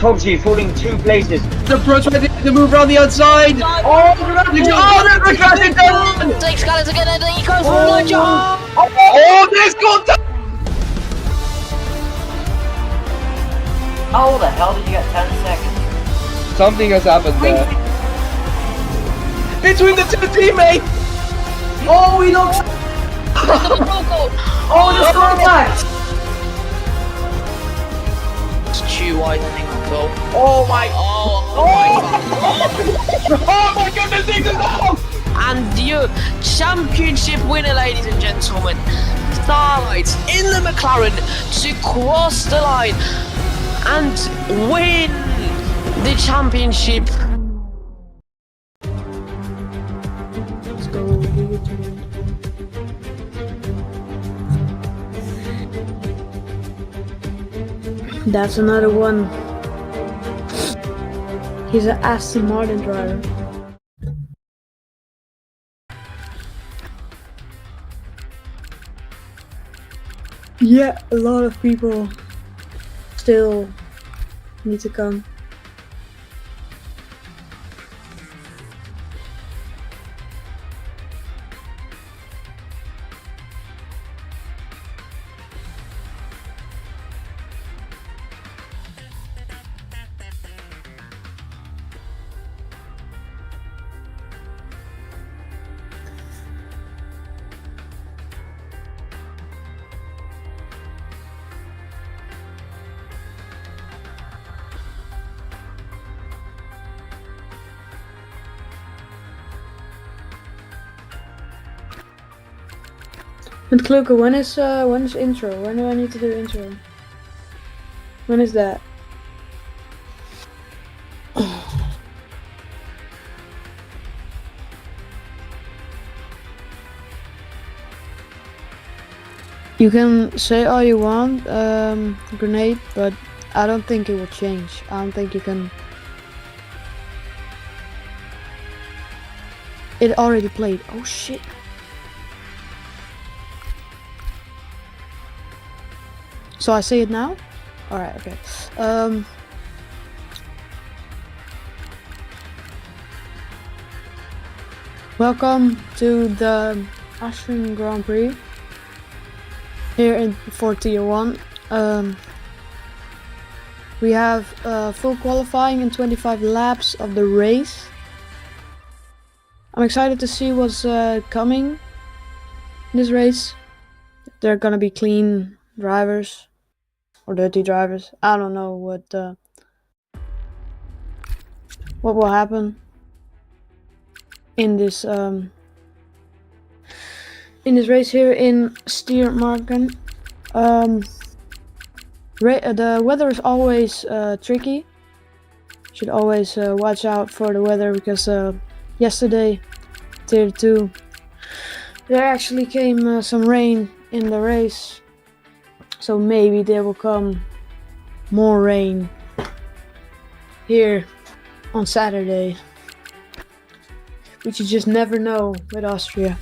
told you, falling 2 places. The pro tried to move around the outside. Oh, they're crashing down. Takes Scalars again, and he goes for a lunge. Oh, there's contact. How the hell did you get 10 seconds? Something has happened there. Between the 2 teammates. Oh, he looks. Oh, there's contact. Stu wide, I think. Oh my. Oh my God. Oh my goodness, this is out. And the championship winner, ladies and gentlemen, Starlight in the McLaren to cross the line and win the championship. Let's go. That's another one. He's an Aston Martin driver. Yeah, a lot of people still need to come. And Kluke, when is intro? When do I need to do intro? When is that? You can say all you want, Grenade, but I don't think it will change. I don't think you can. It already played. Oh shit. So I say it now? Alright, okay. Welcome to the Austrian Grand Prix here for Tier 1. We have full qualifying and 25 laps of the race. I'm excited to see what's coming in this race. They're gonna be clean drivers. Or dirty drivers. I don't know what will happen in this race here in Steermarken. The weather is always tricky. Should always watch out for the weather because yesterday, Tier 2, there actually came some rain in the race. So maybe there will come more rain here on Saturday. Which you just never know with Austria.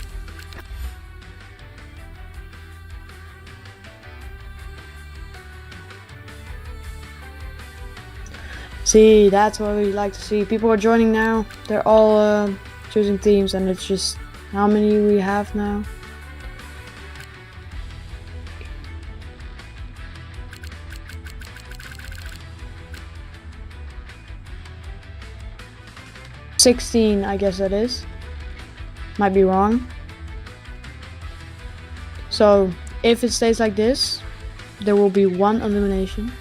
See, that's what we like to see. People are joining now. They're all choosing teams, and it's just how many we have now. $16, I guess that is. Might be wrong. So if it stays like this, there will be 1 elimination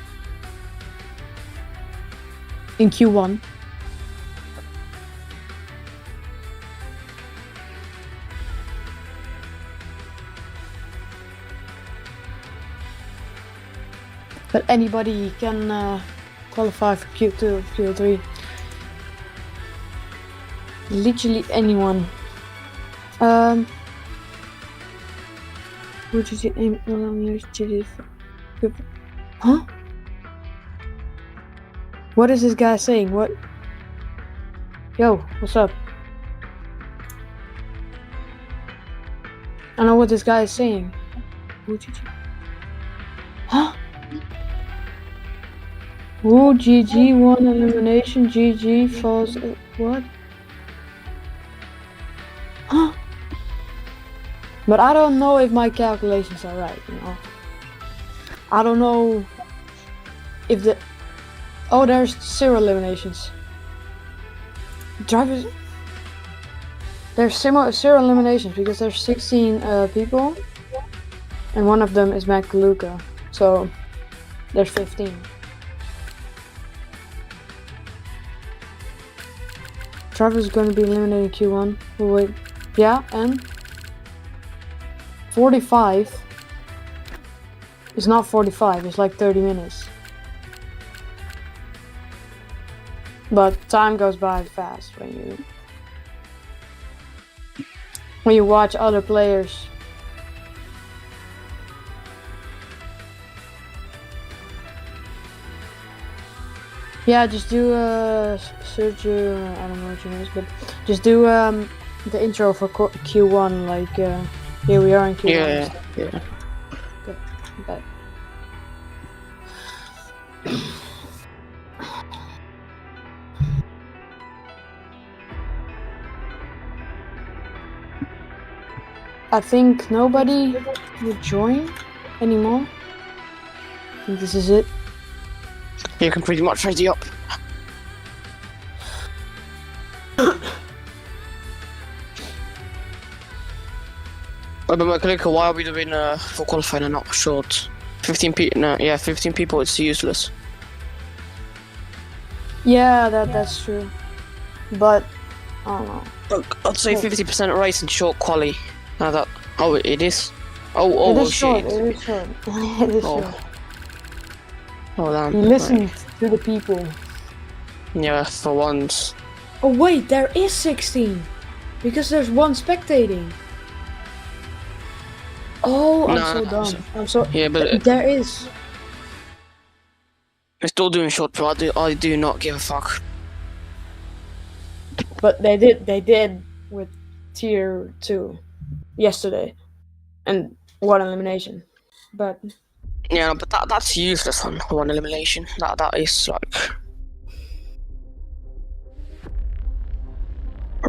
in Q1. But anybody can qualify for Q2, Q3. Literally anyone. What did you aim? Huh? What is this guy saying? What? Yo, what's up? I don't know what this guy is saying. Huh? Ooh, GG won elimination. GG falls. What? Huh? But I don't know if my calculations are right, you know. I don't know if the... Oh, there's 0 eliminations. Drivers... There's 0 eliminations because there's 16 people. And one of them is Luca. So, there's 15. Travis is going to be eliminated Q1. Oh, wait. Yeah, and 45 is not 45, it's like 30 minutes. But time goes by fast when you watch other players. Yeah, just do search. I don't know what your name is, but just do the intro for Q1. Like here we are in Q1. Yeah. Okay. Bye. I think nobody will join anymore. I think this is it. You can pretty much ready up. But Makalika, why are we doing for qualifying and not short? 15 people. No, yeah, 15 people. It's useless. Yeah, that's true. But I don't know. Look, I'd say 50% race and short quali. Now that it is. Oh, it is short. shit. It is short. It is Oh. short. Oh damn. You listen to the people. Yeah, for once. Oh wait, there is 16 because there's one spectating. Oh, I'm No, so no, dumb. I'm so. Yeah, but There is. we're still doing short, bro. I do not give a fuck. But they did with tier 2 yesterday, and one elimination. But Yeah, but that's useless on one elimination. That is like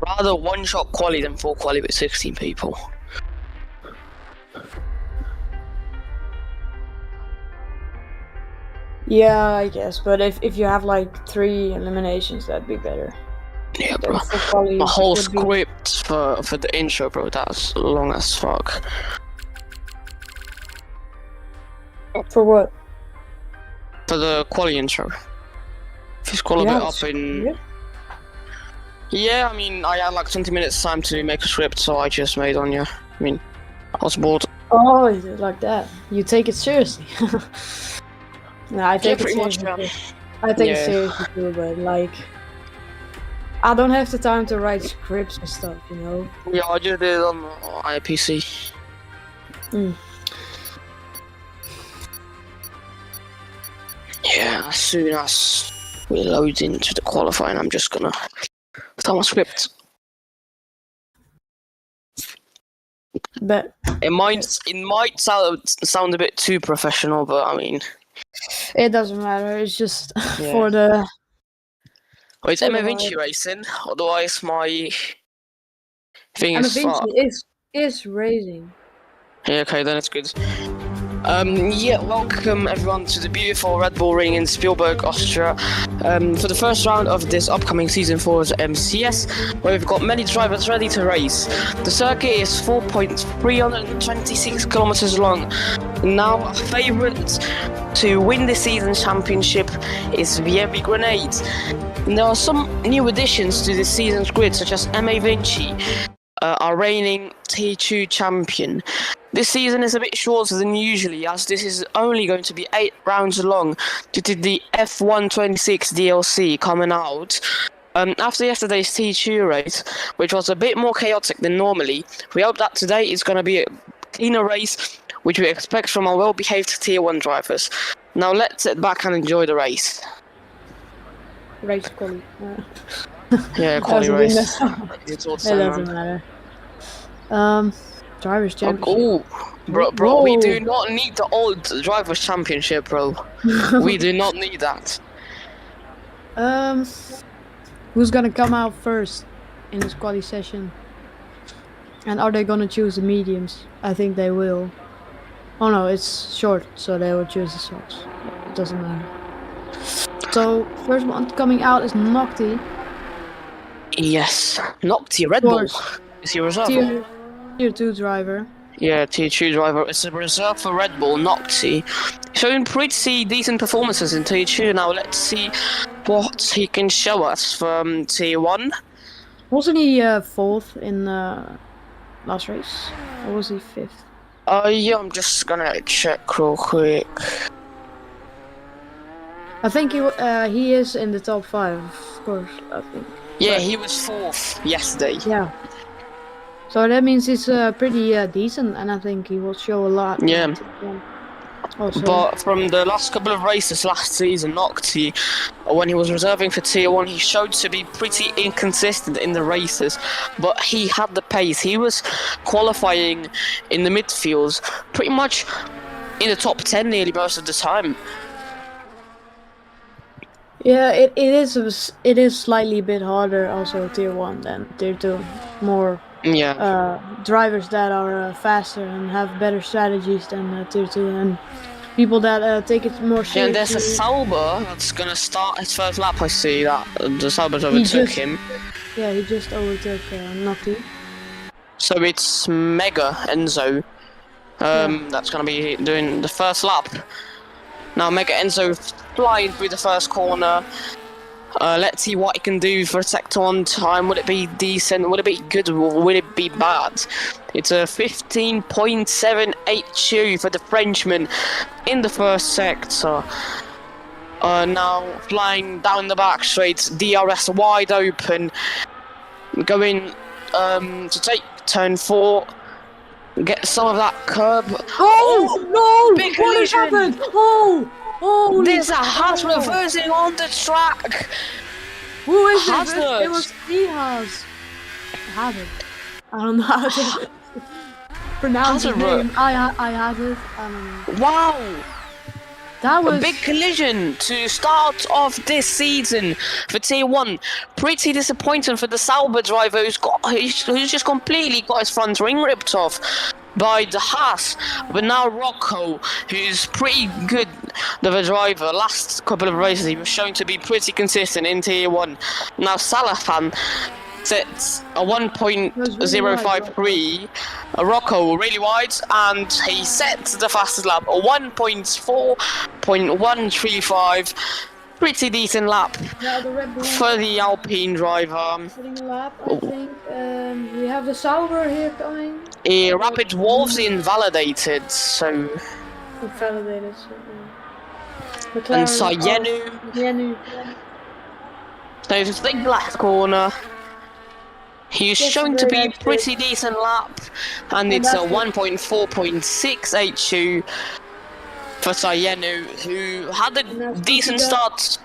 rather one shot quali than full quali with 16 people. yeah, I guess. But if you have like 3 eliminations, that'd be better. Yeah, Then bro. full quali My whole would be- script for the intro, bro, that's long as fuck. For what? For the quali intro. If you scroll a Yeah, bit up in... Yeah, I mean, I had like 20 minutes time to make a script, so I just made one, yeah. I mean, I was bored. Oh, is it like that? You take it seriously. No, I take it pretty much, seriously. yeah. I take it Yeah. seriously too, but like, I don't have the time to write scripts and stuff, you know. Yeah, I just did it on iPC. Mm. Yeah, as soon as we load into the qualifying, I'm just gonna start my script. But It might sound a bit too professional, but I mean, it doesn't matter. It's just Yeah. for the. oh, it's Oh, Emma right. Vinci racing. Otherwise, my thing And is far. Vinci is racing. Yeah, okay, then it's good. Yeah, welcome everyone to the beautiful Red Bull Ring in Spielberg, Austria. For the first round of this upcoming season 4 of MCS, where we've got many drivers ready to race. The circuit is 4.326 kilometers long. Now, favourite to win the season championship is Viebi Grenades. And there are some new additions to this season's grid, such as MA Vinci, our reigning T2 champion. This season is a bit shorter than usually, as this is only going to be 8 rounds long due to the F126 DLC coming out. After yesterday's T2 race, which was a bit more chaotic than normally, we hope that today is going to be a cleaner race, which we expect from our well-behaved Tier 1 drivers. Now let's sit back and enjoy the race. Race quality. Yeah, quality race. It's all the It same, doesn't man. matter. Drivers Championship. Oh, bro, we Whoa. do not need the old Drivers' Championship, bro. We do not need that. Who's gonna come out first in this quali session? And are they gonna choose the mediums? I think they will. Oh no, it's short, so they will choose the softs. It doesn't matter. So first one coming out is Nocti. Yes, Nocti Red Bull. Is he reserve? Tier 2 driver. Yeah, Tier 2 driver. It's a reserve for Red Bull, Nocti. Showing pretty decent performances in Tier 2. Now let's see what he can show us from Tier 1. Wasn't he 4th in last race? Or was he 5th? Yeah, I'm just gonna check real quick. I think he is in the top 5, of course, I think. Yeah, he was 4th yesterday. Yeah. So that means he's pretty decent, and I think he will show a lot. Yeah. Also. But from the last couple of races last season, Nocti, when he was reserving for Tier 1, he showed to be pretty inconsistent in the races. But he had the pace. He was qualifying in the midfields, pretty much in the top 10 nearly most of the time. Yeah, it is slightly a bit harder also Tier 1 than Tier 2. More drivers that are faster and have better strategies than Tier 2, and people that take it more seriously. Yeah, and there's a Sauber that's gonna start his first lap. I see that the Sauber's overtook him. Yeah, he just overtook Nocti. So it's Mega Enzo that's gonna be doing the first lap. Now Mega Enzo flying through the first corner. Let's see what he can do for sector 1 time. Would it be decent? Would it be good? Or would it be bad? It's a 15.78 for the Frenchman in the first sector. Now flying down the back straight, DRS wide open, going to take turn 4. Get some of that curb. Oh no! Big What has collision. happened? Oh! There's a Haas reversing on the track. Who is it? Hazard. It was Haas. Hazard. I don't know how to pronounce his name. I had it. I don't know. Wow! That was A big collision to start off this season for Tier 1. Pretty disappointing for the Sauber driver who's just completely got his front ring ripped off by the Haas. But now Rocco, who's pretty good of a driver. Last couple of races he was shown to be pretty consistent in Tier 1. Now Salafan sets a 1.053. Rocco really wide, and he sets the fastest lap, a 1.4.135. Pretty decent lap for the Alpine driver. Putting a lap, I think. We have the Sauber here coming. Rapid Wolves invalidated, so. Invalidated. And Sayenu. So it's a big last corner. He's shown to be pretty decent lap, and it's a 1.4.682 for Sayenu, who had a decent start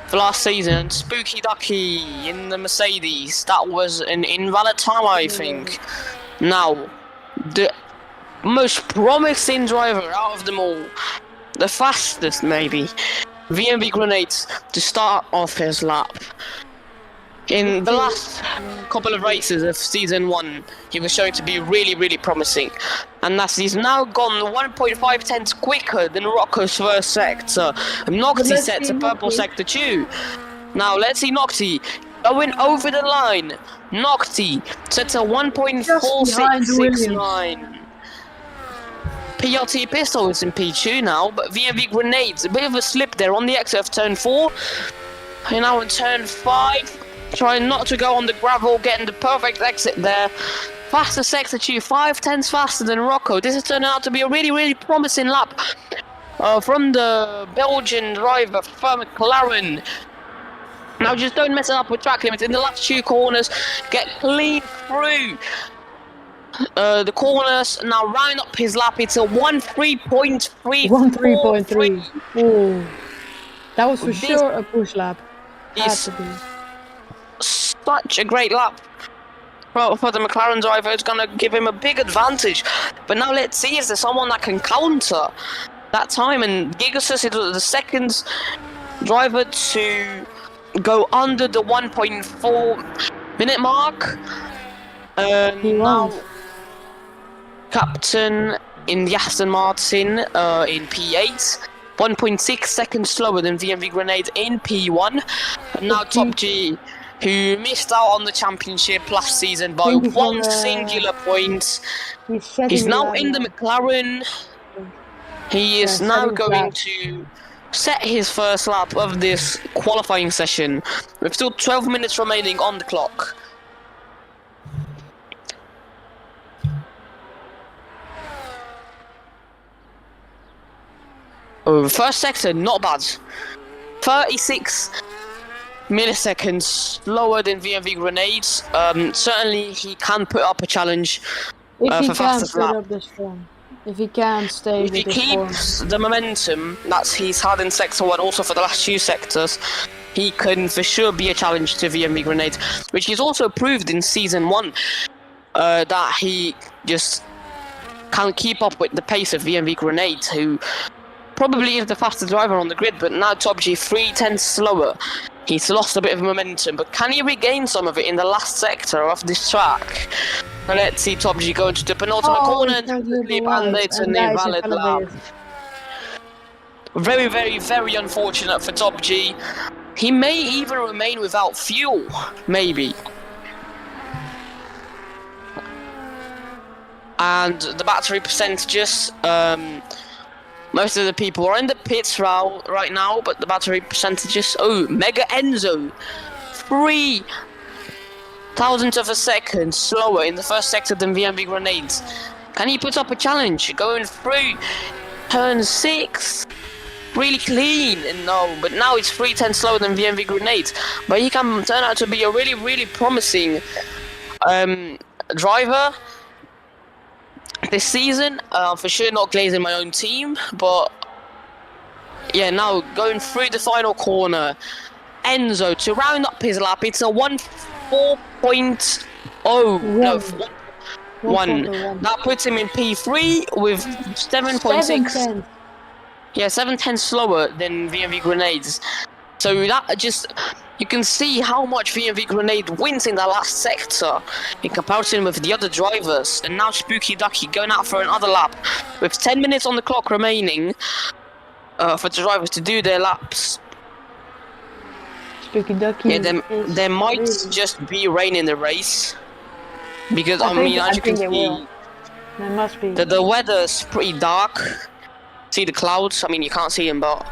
for last season. Spooky Ducky in the Mercedes, that was an invalid time, I think. Now, the most promising driver out of them all, the fastest maybe, VMB Grenades to start off his lap. In the last couple of races of Season 1, he was shown to be really, really promising. And that he's now gone 1.5 tenths quicker than Rocco's first sector. Nocti sets a purple sector 2. Now let's see Nocti going over the line. Nocti sets a 1.4669. PRT Pistol is in P2 now, but VMV Grenades, a bit of a slip there on the exit of turn 4. And now in turn 5. Trying not to go on the gravel, getting the perfect exit there. Faster sector 2, 5 tenths faster than Rocco. This has turned out to be a really, really promising lap from the Belgian driver for McLaren. Now just don't mess it up with track limits in the last 2 corners. Get clean through the corners. Now round up his lap. It's a 13.3. 13.3. Oh, that was for sure a push lap. Had to be. Such a great lap for the McLaren driver. It's going to give him a big advantage. But now let's see, is there someone that can counter that time? And Gigasus is the second driver to go under the 1.4 minute mark. He Now, won't. Captain in the Aston Martin in P8, 1.6 seconds slower than VMV Grenade in P1. And now Top G, who missed out on the championship last season by Thank you for one the- singular point. He's setting He's me now down in the now. McLaren. He is Yeah, now setting going lap. to set his first lap of this qualifying session with still 12 minutes remaining on the clock. Oh, first sector, not bad. 36 milliseconds slower than VMV Grenades. Certainly he can put up a challenge If he for can fastest put lap. up this form. If he can stay If he with this form. keeps the momentum that he's had in Sector 1, also for the last two sectors, he can for sure be a challenge to VMV Grenade, which he's also proved in Season 1, that he just can't keep up with the pace of VMV Grenade, who probably is the fastest driver on the grid, but now Top G 3/10 slower. He's lost a bit of momentum, but can he regain some of it in the last sector of this track? And let's see Top G go into the penultimate corner and it's an invalid lap. Very, very, very unfortunate for Top G. He may even remain without fuel, maybe. And the battery percentages, most of the people are in the pits right now, but the battery percentages, oh, Mega Enzo, 3 thousandths of a second slower in the first sector than VMV Grenades. Can he put up a challenge? Going through turn 6, really clean, and no, but now it's 3/10 slower than VMV Grenades. But he can turn out to be a really, really promising driver this season. For sure not glazing my own team, but yeah, now going through the final corner, Enzo to round up his lap. It's a 1.4.0. No, 1. That puts him in P3 with 7.6. 7/10. Yeah, 7/10 slower than VMV Grenades. So that just, you can see how much VMV Grenade wins in that last sector in comparison with the other drivers. And now Spooky Ducky going out for another lap with 10 minutes on the clock remaining for the drivers to do their laps. Spooky Ducky. Yeah, there might really just be rain in the race. Because, I think- mean, as I you can think it see, will. There must be. the weather's pretty dark. See the clouds? I mean, you can't see them, but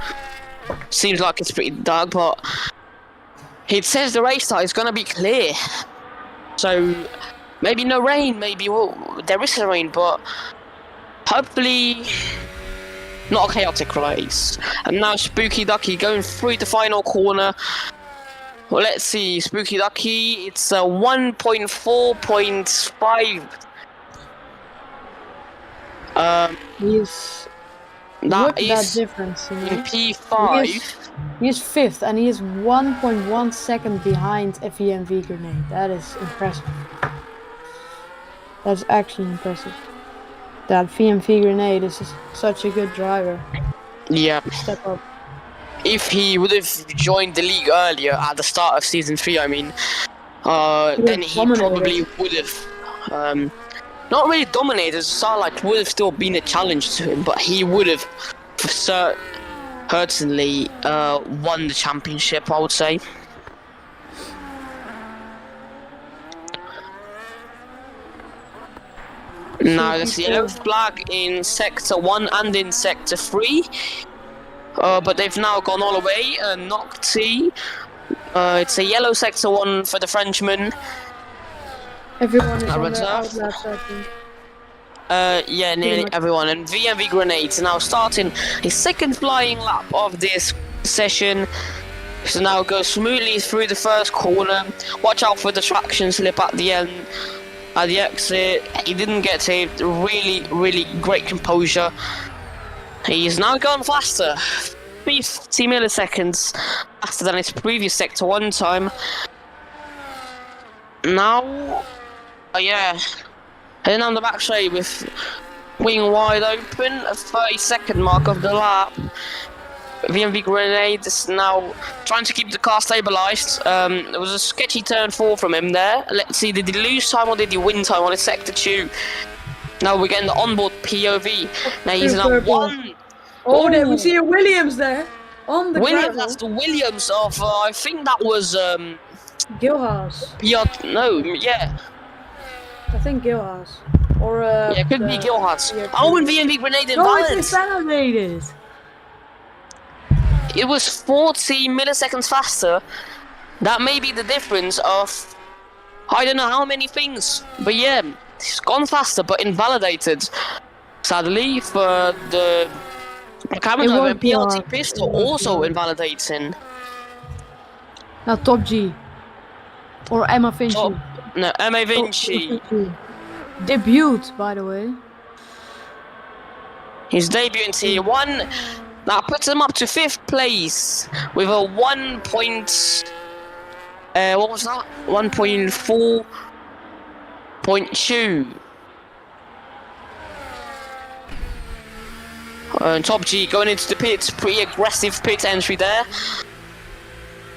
seems like it's pretty dark. But it says the race start is gonna be clear, so maybe no rain. Maybe there is a rain, but hopefully not a chaotic race. And now Spooky Ducky going through the final corner. Well, let's see, Spooky Ducky. It's a 1.4.5. He's That look at that is difference. You know? in P5. He's 5th and he is 1.1 second behind a VMV Grenade. That is impressive. That's actually impressive. That VMV Grenade is such a good driver. Yeah. Step up. If he would have joined the league earlier at the start of season 3, I mean, then he dominated. probably would have not really dominated. Starlight would have still been a challenge to him, but he would have certainly won the championship, I would say. Now there's a yellow flag in sector 1 and in sector 3. But they've now gone all the way, Nocti. It's a yellow sector 1 for the Frenchman. Everyone is on runs their off. outlaps, I think. Yeah, nearly much. everyone. And VMV Grenades now starting his second flying lap of this session. So now goes smoothly through the first corner. Watch out for the traction slip at the end. At the exit, he didn't get saved. Really, really great composure. He's now gone faster. 50 milliseconds faster than his previous sector 1 time. Now, yeah, heading down the back straight with wing wide open, a 30-second mark of the lap. VMV Grenade is now trying to keep the car stabilized. There was a sketchy turn 4 from him there. Let's see, did he lose time or did he win time on his sector 2? Now we're getting the onboard POV. Now he's now Purple. 1. Oh, there we see a Williams there on the Williams, gravel. that's the Williams of, I think that was, Gilhaas. no, yeah. I think Gilhaas. Or Yeah, it could be Gilhaas. yeah, Oh, and VMV Grenade no, invalid. it's invalidated. It was 40 milliseconds faster. That may be the difference of, I don't know how many things. But yeah, it's gone faster, but invalidated. Sadly, for the camera It driver won't and be PLT hard. pistol It won't be also hard. invalidating. Now Top G. Or Emma Vinci. Oh, no, MA Vinci. Debut, by the way. His debut in Tier 1. That puts him up to 5th place with a 1 point. What was that? 1.4.2. Top G going into the pits, pretty aggressive pit entry there.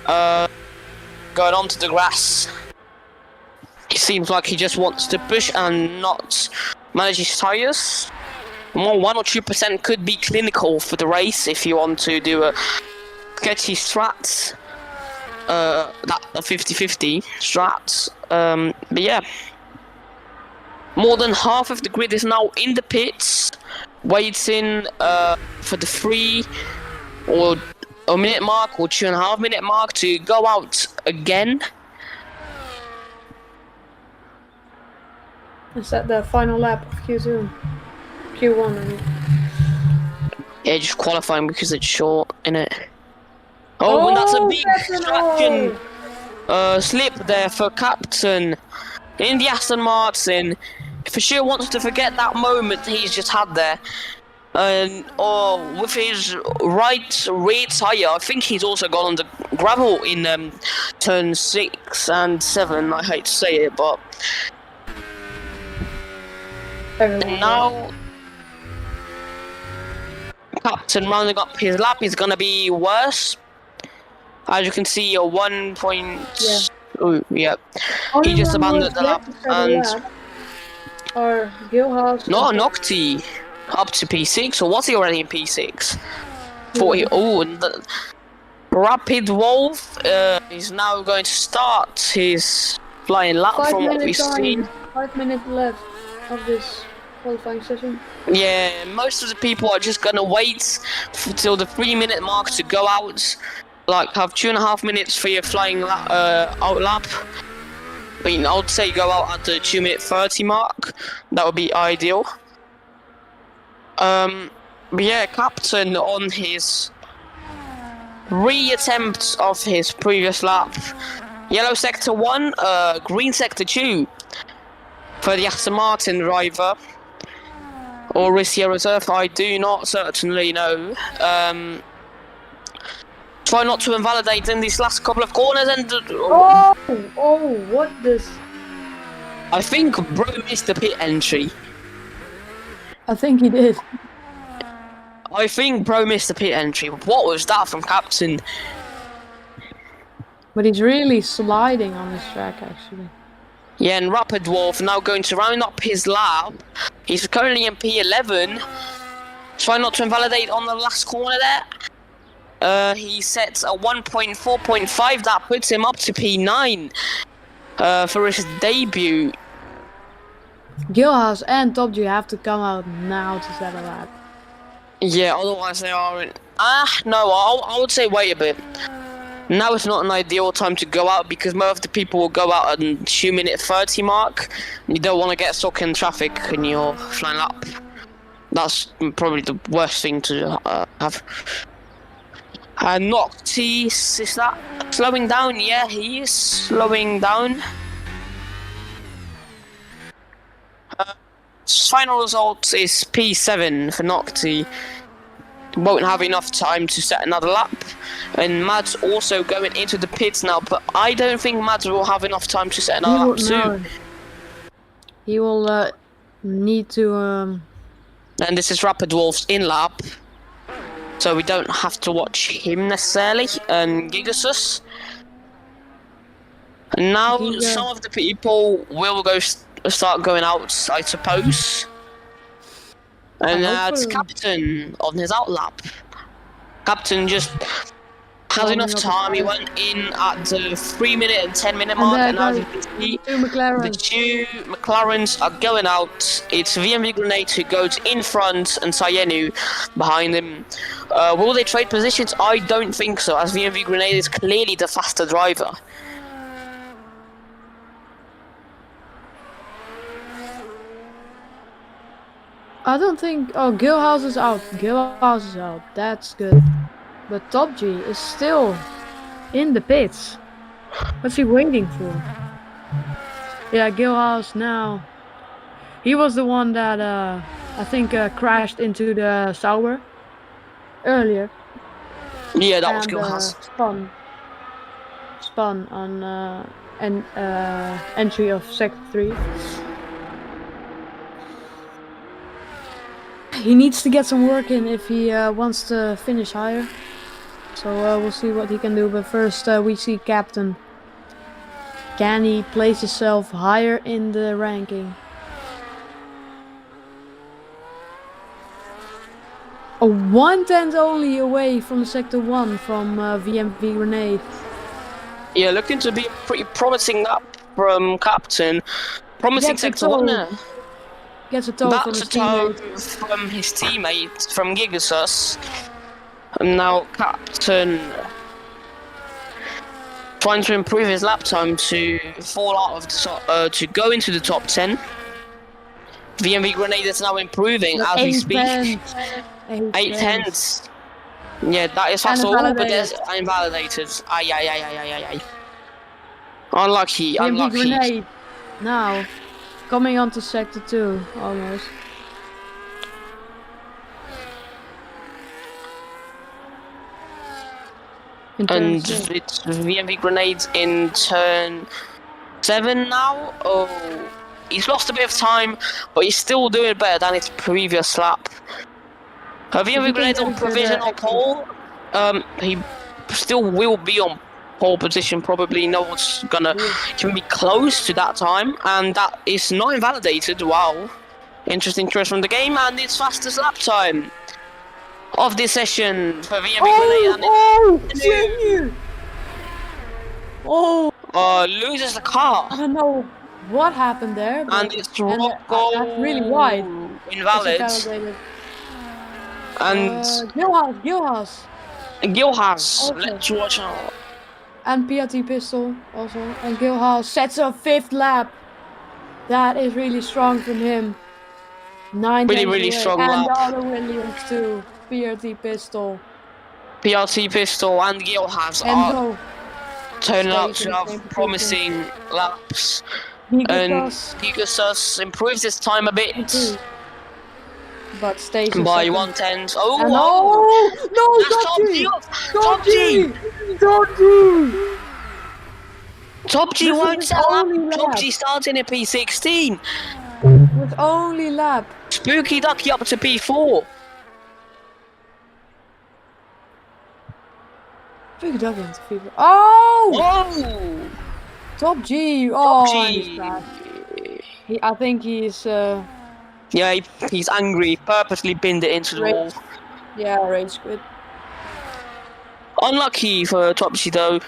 Going onto the grass. It seems like he just wants to push and not manage his tyres. More 1 or 2% could be clinical for the race if you want to do a sketchy strat. That a 50-50 strat. But yeah. More than half of the grid is now in the pits, waiting for the 3 or a minute mark or 2.5 minute mark to go out again. Is that the final lap of Q2? Q1, I mean. Yeah, just qualifying because it's short, innit? Oh, and that's a big Captain, distraction. Slip there for Captain in the Aston Martin. For sure wants to forget that moment he's just had there. And with his right rear tyre, I think he's also gone on the gravel in turn 6 and 7. I hate to say it, but now Captain rounding up his lap is gonna be worse. As you can see, a 1 point. Yeah. Oh, yeah. He just abandoned the lap and. Or Gilhaas. No, Nocti up to P6, or was he already in P6? Thought he. Oh, and the Rapid Wolf is now going to start his flying lap from what we've seen. 5 minutes left of this qualifying session. Yeah, most of the people are just gonna wait till the 3-minute mark to go out. Like, have 2.5 minutes for your flying out lap. I mean, I would say go out at the 2-minute 30 mark. That would be ideal. But yeah, Captain on his re-attempt of his previous lap. Yellow sector 1, green sector 2 for the Aston Martin driver. Or is he a reserve? I do not certainly know. Try not to invalidate in these last couple of corners and... what this? I think Bro missed the pit entry. I think he did. I think Bro missed the pit entry. What was that from Captain? But he's really sliding on this track, actually. Yeah, and Rapid Wolf now going to round up his lap. He's currently in P11. Try not to invalidate on the last corner there. He sets a 1.4.5 that puts him up to P9 for his debut. Gilhaas and Top G have to come out now to set a lap. Yeah, otherwise they aren't. No, I would say wait a bit. Now is not an ideal time to go out because most of the people will go out at the 2-minute 30 mark. You don't want to get stuck in traffic in your flying lap. That's probably the worst thing to have. Noctis, is that slowing down? Yeah, he is slowing down. Final result is P7 for Nocti. Won't have enough time to set another lap. And Mads also going into the pits now, but I don't think Mads will have enough time to set another lap soon. He will need to... And this is Rapid Wolf's in lap. so we don't have to watch him necessarily, and Gigasus. And now some of the people will start going out, I suppose. And it's Captain on his out lap. Captain just has enough time. He went in at the 3 minute and 10 minute mark, and now you can see the two McLarens are going out. It's VMV Grenade who goes in front and Sayenu behind him. Will they trade positions? I don't think so, as VMV Grenade is clearly the faster driver. I don't think. Oh, Gilhouse is out. Gilhouse is out. That's good. But Top G is still in the pits. What's he waiting for? Yeah, Gilhouse now. He was the one that I think crashed into the Sauber earlier. Yeah, that was Gilhouse. Spun on entry of Sector 3. He needs to get some work in if he wants to finish higher. So we'll see what he can do. But first we see Captain. Can he place himself higher in the ranking? A 1/10 only away from Sector 1 from VMV Grenade. Yeah, looking to be pretty promising up from Captain. Promising Sector 1. Gets a toe from his teammate, from Gigasus. And now Captain trying to improve his lap time to fall out of the top, to go into the top 10. VMV Grenade is now improving as we speak. 8 tenths. Yeah, that is fast all, but there's invalidated. Ay. Unlucky. Grenade now coming onto Sector 2 almost. And it's VMV Grenades in turn 7 now. Oh, he's lost a bit of time, but he's still doing better than his previous lap. VMV Grenades on provisional pole. He still will be on pole position, probably. No one's gonna even be close to that time, and that is not invalidated. Wow, interesting choice from the game, and it's fastest lap time of this session for VMV Grenade. Loses the car. I don't know what happened there, but and it's really wide. Invalid. And Gilhouse. Let's watch out. And PRT Pistol also. And Gilhouse sets a 5th lap. That is really strong from him. 9 really strong lap. And the other Williams too. PRT Pistol and Gilhouse are turning out to have promising laps. And Gigasus improves his time a bit. But stays by 1/10. Top G won't sell up. Top G starts in a P16. With only lap. Spooky Ducky up to P4. Spooky Ducky into P4. Oh! Top G. Top G. I think he's. Yeah, he's angry. He purposely binned it into the wall. Yeah, rage quit. Unlucky for Top G though.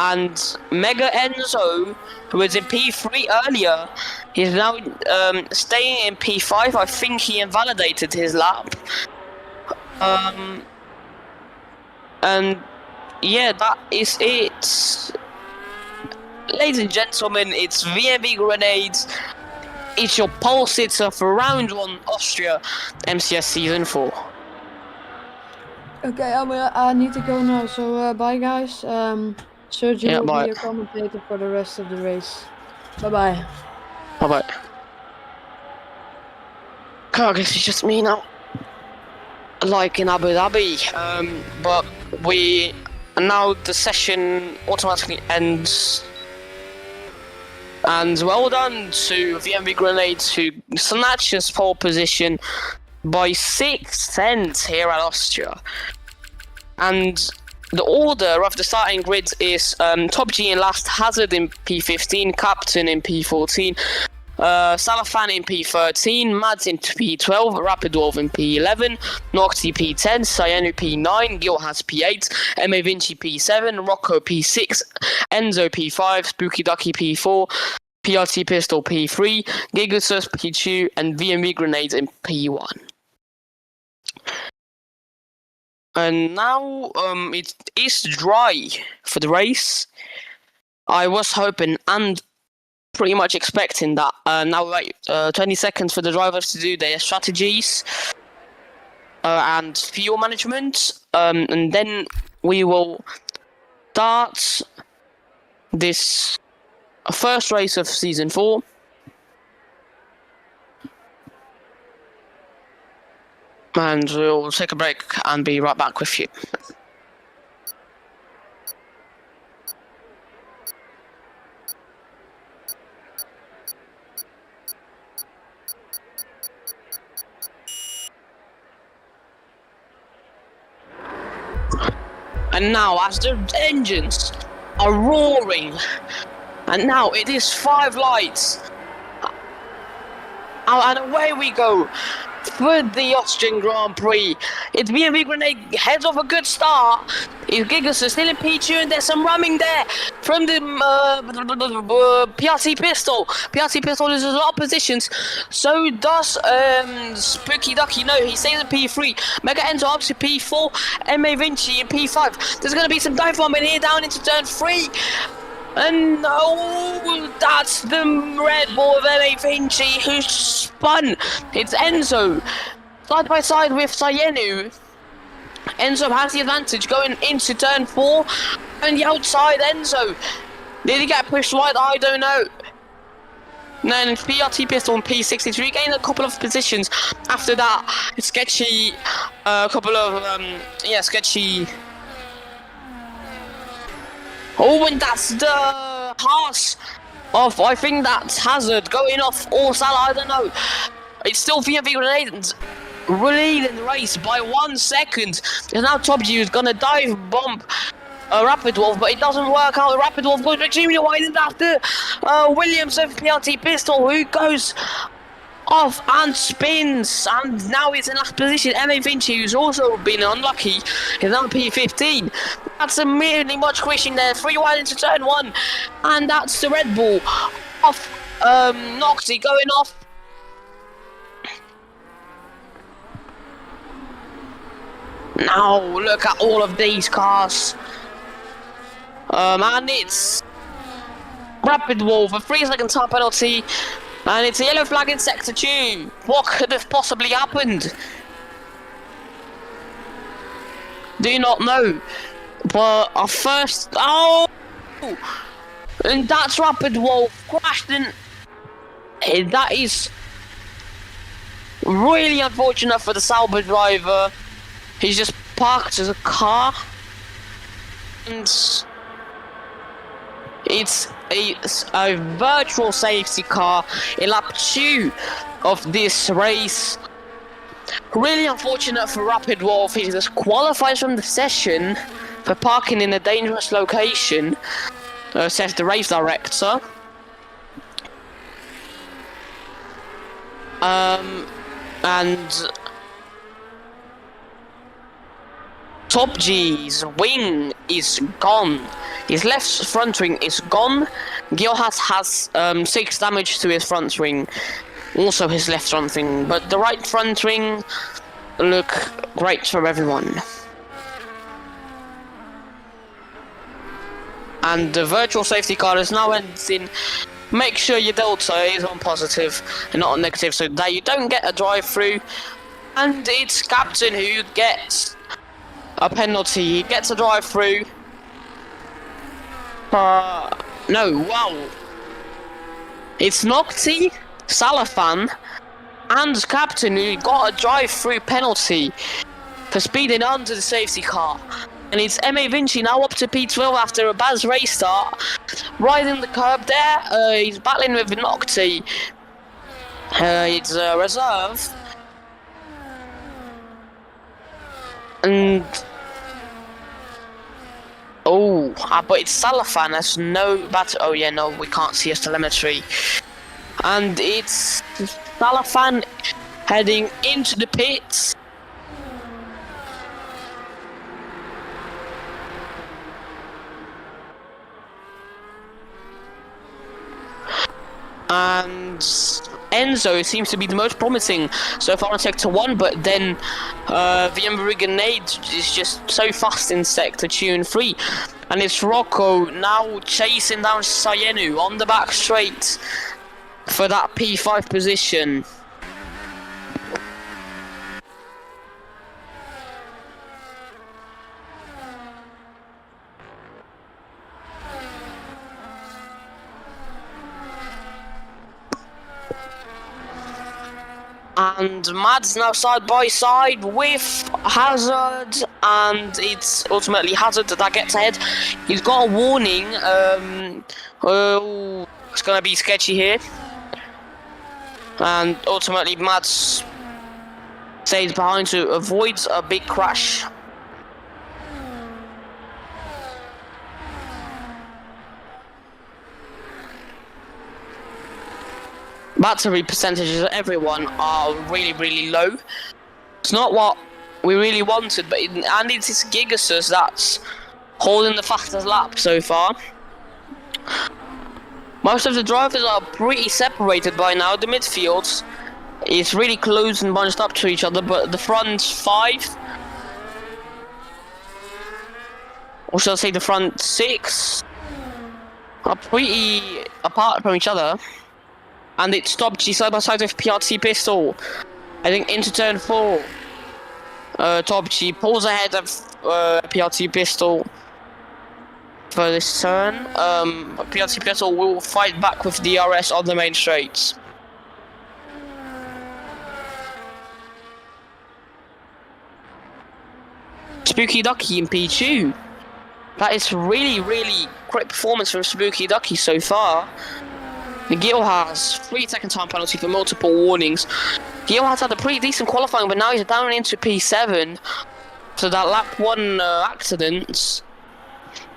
And Mega Enzo, who was in P3 earlier, he's now staying in P5. I think he invalidated his lap. And yeah, that is it. Ladies and gentlemen, it's VMV Grenades. It's your pole sitter for round 1 Austria MCS season 4. Okay, I need to go now. So bye guys. Sergio will be your commentator for the rest of the race. Bye bye. Bye bye. I guess it's just me now. Like in Abu Dhabi, but now the session automatically ends. And well done to VMV Grenades who snatches pole position by 6 cents here at Austria. And the order of the starting grid is Top G in last, Hazard in P15, Captain in P14, Salafan in P13, Mads in P12, Rapid Wolf in P11, Nocti P10, Sayenu P9, Gil has P8, M.A. Vinci P7, Rocco P6, Enzo P5, Spooky Ducky P4, PRT Pistol P3, Gigasus P2, and VMV Grenades in P1. And now it is dry for the race. I was hoping and pretty much expecting that. Now, 20 seconds for the drivers to do their strategies and fuel management, and then we will start this first race of season 4. And we'll take a break and be right back with you. And now, as the engines are roaring, and now it is 5 lights, and away we go for the Austrian Grand Prix. It's BMW Grenade heads off a good start. Gigas is still in P2, and there's some ramming there from the PRC Pistol. PRC Pistol loses a lot of positions. So does Spooky Ducky. No, he stays in P3. Mega Enzo up to P4. M.A. Vinci in P5. There's going to be some dive bombing here down into turn 3. And oh, that's the Red Bull of M.A. Vinci who spun. It's Enzo side by side with Sayenu. Enzo has the advantage going into turn 4, and the outside Enzo. Did he get pushed wide? I don't know. And then PRT Pistol and P63 gained a couple of positions. After that, it's sketchy. Sketchy. Oh, and that's the pass of, I think that's Hazard going off or Salah, I don't know. It's still VMV Grenades leading the race by 1 second. There's now Top G who's gonna dive bomb Rapid Wolf, but it doesn't work out. Rapid Wolf goes extremely wide, and after Williams of PRT Pistol who goes off and spins, and now it's in last position. M.A. Vinci, who's also been unlucky, is on P15. That's a really much question there. 3 wide into turn 1, and that's the Red Bull off. Noxy going off. Now look at all of these cars, and it's Rapid Wolf, a 3-second time penalty. And it's a yellow flag in Sector 2. What could have possibly happened? Do not know. But our first... Oh! And that's Rapid Wolf crashed in... That is really unfortunate for the Sauber driver. He's just parked as a car. And... It's a virtual safety car in lap 2 of this race. Really unfortunate for Rapid Wolf. He disqualifies from the session for parking in a dangerous location, says the race director. And Top G's wing is gone. His left front wing is gone. Gilhas has 6 damage to his front wing. Also his left front wing. But the right front wing look great for everyone. And the virtual safety car is now ending. Make sure your delta is on positive and not on negative, so that you don't get a drive through. And it's Captain who gets a penalty. He gets a drive through. No, wow. It's Nocti, Salafan, and Captain who got a drive-through penalty for speeding onto the safety car. And it's M.A. Vinci now up to P12 after a bad race start. Riding the curb there, he's battling with Nocti. It's a reserve. And oh, but it's Salafan. There's no battle. Oh yeah, no, we can't see his telemetry. And it's Salafan heading into the pits. And Enzo seems to be the most promising so far in Sector 1, but then the Grenade is just so fast in Sector 2 and 3. And it's Rocco now chasing down Sayenu on the back straight for that P5 position. And Mads now side by side with Hazard, and it's ultimately Hazard that gets ahead. He's got a warning. Oh, it's gonna be sketchy here. And ultimately Mads stays behind to avoid a big crash. Battery percentages of everyone are really low. It's not what we really wanted, but and it's Gigasus that's holding the fastest lap so far. Most of the drivers are pretty separated by now. The midfield is really close and bunched up to each other, but the front 5, or shall I say the front 6, are pretty apart from each other. And it's Topchi side by side with PRT Pistol. I think into turn 4. Topchi pulls ahead of PRT Pistol for this turn. PRT Pistol will fight back with DRS on the main straights. Spooky Ducky in P2. That is really great performance from Spooky Ducky so far. Gil has 3-second time penalty for multiple warnings. Gil has had a pretty decent qualifying, but now he's down into P7 for that lap 1 accident.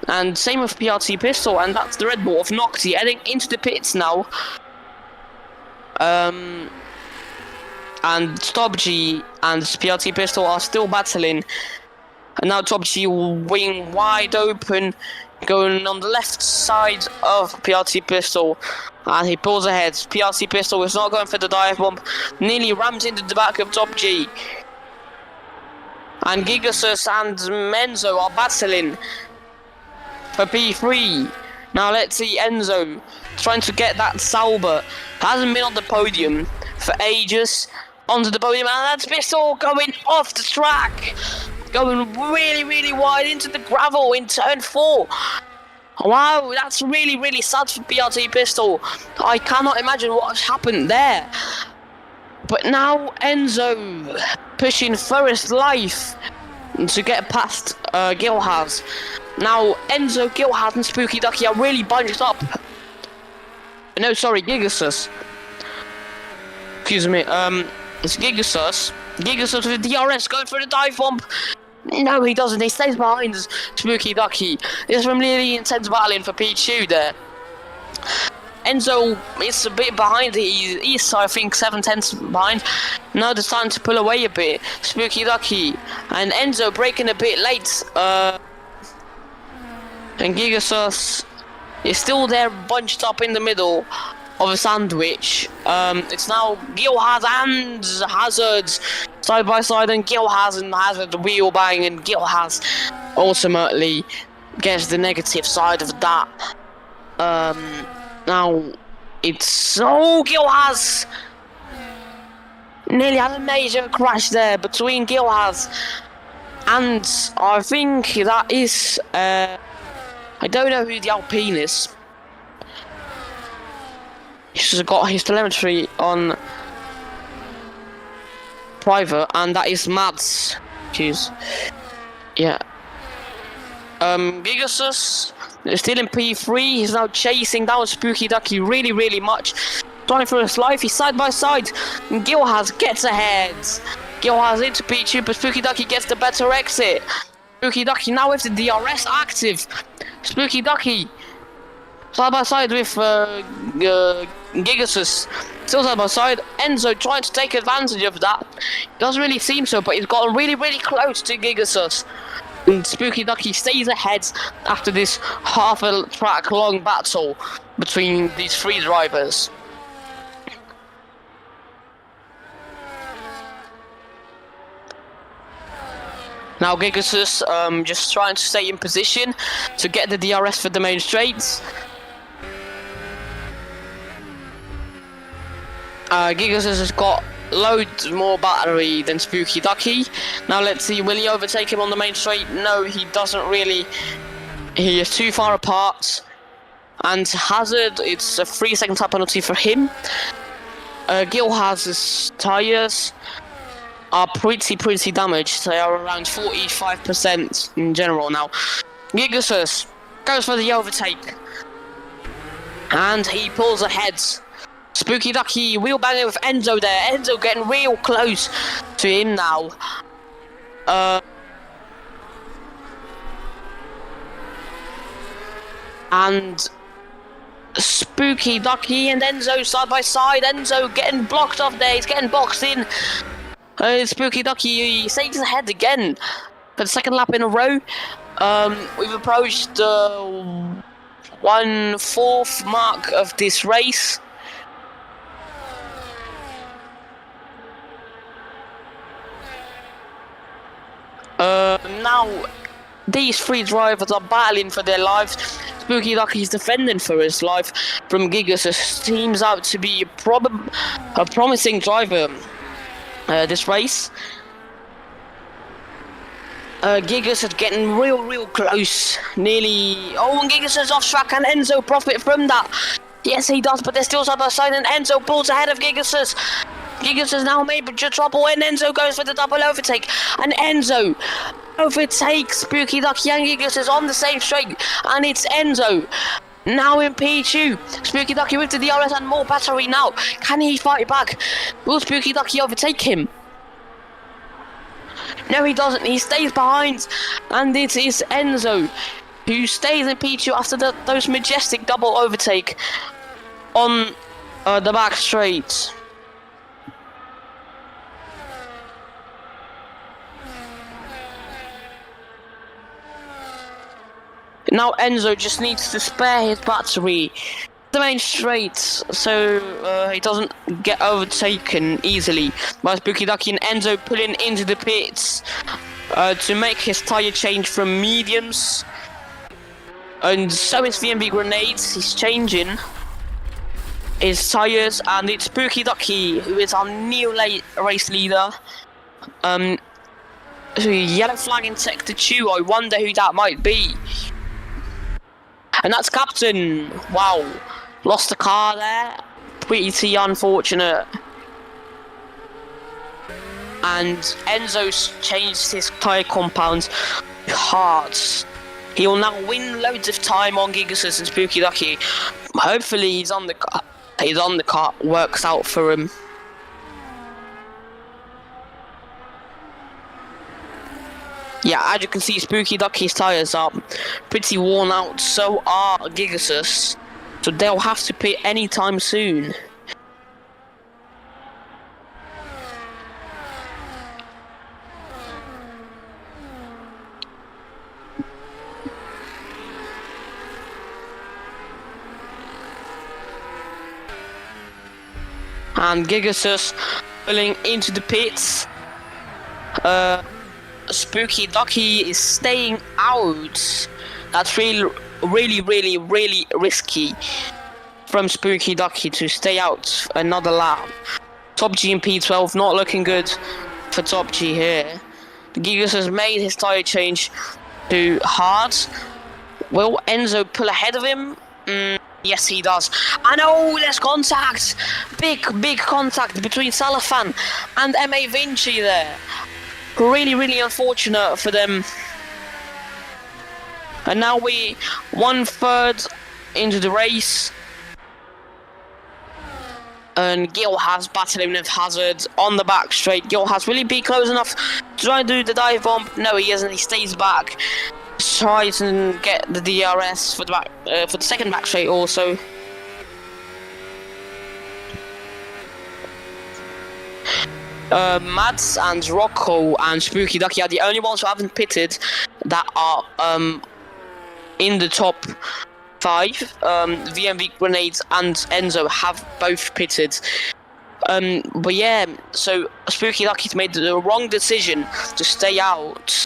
And same with PRT Pistol, and that's the Red Bull of Nocti heading into the pits now. And Stobji and PRT Pistol are still battling. And now Stobji wing wide open, going on the left side of PRT Pistol, and he pulls ahead. PRT Pistol is not going for the dive bomb, nearly rams into the back of Top G. And Gigasus and Menzo are battling for P3. Now let's see Enzo trying to get that Sauber. Hasn't been on the podium for ages. Onto the podium, and that's Pistol going off the track. Going really wide into the gravel in turn 4. Wow, that's really sad for PRT Pistol. I cannot imagine what has happened there. But now Enzo pushing for his life to get past Gilhaz. Now Enzo, Gilhaz and Spooky Ducky are really bunched up. No, sorry, Gigasus. Excuse me, it's Gigasus. Gigasus with the DRS going for the dive bomb. No, he doesn't. He stays behind Spooky Ducky. There's some really intense battling for P2 there. Enzo is a bit behind. He's I think 7/10 behind. Now it's time to pull away a bit. Spooky Ducky and Enzo breaking a bit late. And Gigasus is still there, bunched up in the middle of a sandwich. It's now Gilhaz and Hazard side by side, and Gilhaz and Hazard wheel bang, and Gilhaz ultimately gets the negative side of that. Now it's Gilhaz nearly had a major crash there between Gilhaz and I think that is I don't know who the Alpine is. He's got his telemetry on private, and that is Mads. Jeez. Yeah. Gigasus is still in P3. He's now chasing down Spooky Ducky really much. Trying for his life. He's side by side. And Gilhaz gets ahead. Gil has into P2, but Spooky Ducky gets the better exit. Spooky Ducky now with the DRS active. Spooky Ducky side by side with Gigasus. Still side by side. Enzo trying to take advantage of that. Doesn't really seem so, but he's gotten really, really close to Gigasus. And Spooky Ducky stays ahead after this half a track long battle between these three drivers. Now Gigasus just trying to stay in position to get the DRS for the main straights. Gigasus has got loads more battery than Spooky Ducky. Now let's see, will he overtake him on the main straight? No, he doesn't really. He is too far apart. And Hazard, it's a 3-second time penalty for him. Gil has his tyres are pretty damaged. They are around 45% in general now. Gigasus goes for the overtake. And he pulls ahead. Spooky Ducky wheel banging with Enzo there. Enzo getting real close to him now. And Spooky Ducky and Enzo side by side. Enzo getting blocked off there. He's getting boxed in. Spooky Ducky stays ahead again for the second lap in a row. We've approached the 1/4 mark of this race. Now these three drivers are battling for their lives. Spooky Ducky is defending for his life from Gigasus. Seems out to be a promising driver this race. Gigas is getting real close. Nearly. Oh, and Gigas is off track, and Enzo profit from that. Yes, he does, but they're still side by side, and Enzo pulls ahead of Gigas. Gigas is now made trouble, and Enzo goes for the double overtake, and Enzo overtakes Spooky Ducky, and Gigas is on the same straight, and it's Enzo. Now in P2, Spooky Ducky with the DRS and more battery now. Can he fight back? Will Spooky Ducky overtake him? No, he doesn't. He stays behind. And it is Enzo who stays in P2 after those majestic double overtake on the back straight. Now Enzo just needs to spare his battery the main straight so he doesn't get overtaken easily by Spooky Ducky, and Enzo pulling into the pits to make his tyre change from mediums. And so is VMB Grenades. He's changing his tyres, and it's Spooky Ducky who is our new race leader. Yellow flag in sector 2. I wonder who that might be. And that's Captain. Wow. Lost the car there. Pretty unfortunate. And Enzo's changed his tyre compounds hard. He will now win loads of time on Gigasus and Spooky Ducky. Hopefully he's on the car. Works out for him. Yeah, as you can see, Spooky Ducky's tyres are pretty worn out, so are Gigasus. So they'll have to pit anytime soon. And Gigasus pulling into the pits. Spooky Ducky is staying out. That's really risky from Spooky Ducky to stay out another lap. Top G in P12 not looking good for Top G here. Gigas has made his tyre change to hard. Will Enzo pull ahead of him? Yes, he does. And oh, there's contact. Big contact between Salafan and M.A. Vinci there. Really unfortunate for them. And now we 1/3 into the race. and Gil has battling with Hazard on the back straight. Gil has really be close enough to try and do the dive bomb. No, he isn't. He stays back. Tries and get the DRS for the back for the second back straight also. Mads and Rocco and Spooky Ducky are the only ones who haven't pitted that are in the top 5. VMV Grenades and Enzo have both pitted. But yeah, so Spooky Ducky's made the wrong decision to stay out.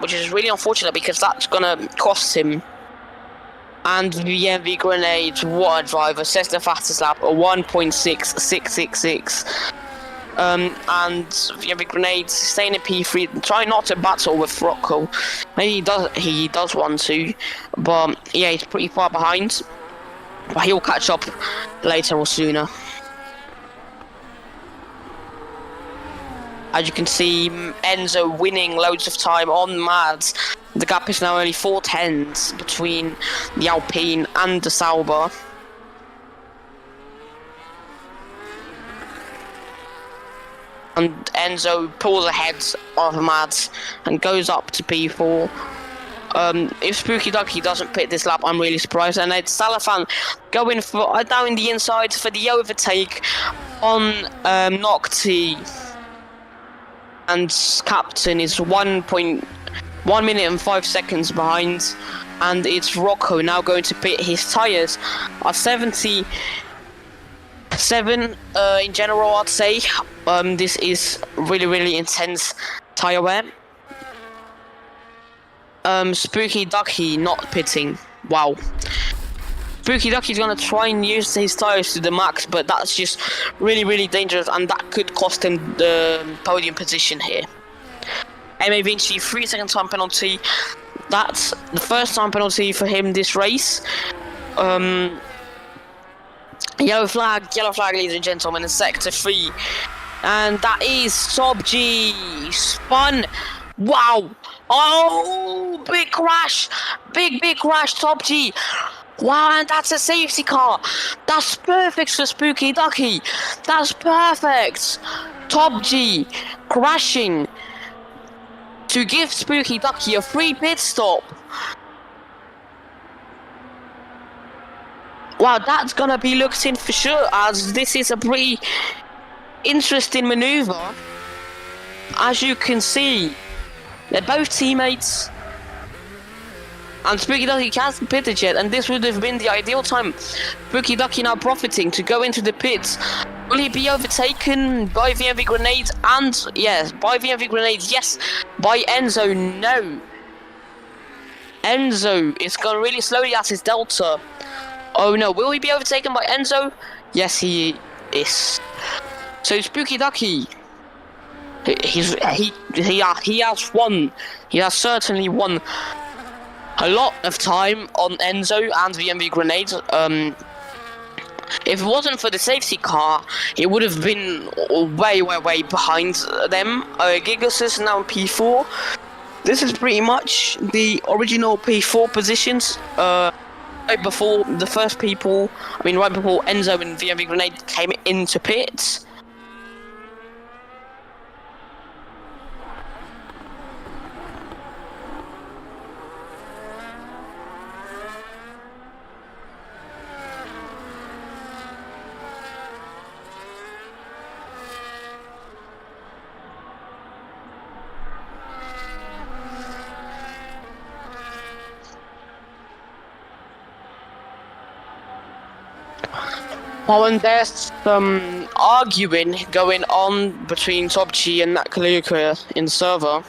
Which is really unfortunate because that's gonna cost him. And VMV Grenades, what a driver, says the fastest lap, a 1.6666. And VMV Grenades staying in P3, trying not to battle with Rocco. Maybe he does want to, but yeah, he's pretty far behind. But he'll catch up later or sooner. As you can see, Enzo winning loads of time on Mads. The gap is now only 4 tenths between the Alpine and the Sauber. And Enzo pulls ahead of Mads and goes up to P4. If Spooky Ducky doesn't pit this lap, I'm really surprised. And it's Salafan going for down the inside for the overtake on Nocti. And Captain is 1 minute and 5 seconds behind, and it's Rocco now going to pit. His tyres are 77 in general, I'd say. This is really intense tyre wear. Spooky Ducky not pitting. Wow. Spooky Ducky's gonna try and use his tyres to the max, but that's just really dangerous, and that could cost him the podium position here. MA Vinci 3-second time penalty. That's the first time penalty for him this race. Yellow flag, ladies and gentlemen, in sector 3. And that is Sob G. Spun. Wow. Oh, big crash. Big crash, Top G. Wow, and that's a safety car. That's perfect for Spooky Ducky. That's perfect. Top G crashing to give Spooky Ducky a free pit stop. Wow, that's gonna be looked in for sure, as this is a pretty interesting maneuver. As you can see, they're both teammates, and Spooky Ducky hasn't pitted yet, and this would have been the ideal time. Spooky Ducky now profiting to go into the pits. Will he be overtaken by VMV Grenades? And yes, by VMV Grenades, yes. By Enzo, no. Enzo is going really slowly at his delta. Oh no, will he be overtaken by Enzo? Yes, he is. So Spooky Ducky, he has won. He has certainly won a lot of time on Enzo and VMV Grenades. If it wasn't for the safety car, it would have been way behind them. Gigas is now in P4. This is pretty much the original P4 positions. Right before the first people, right before Enzo and VMV Grenade came into pits. Well, and there's some arguing going on between Topchi and Nat Kaluka in the server.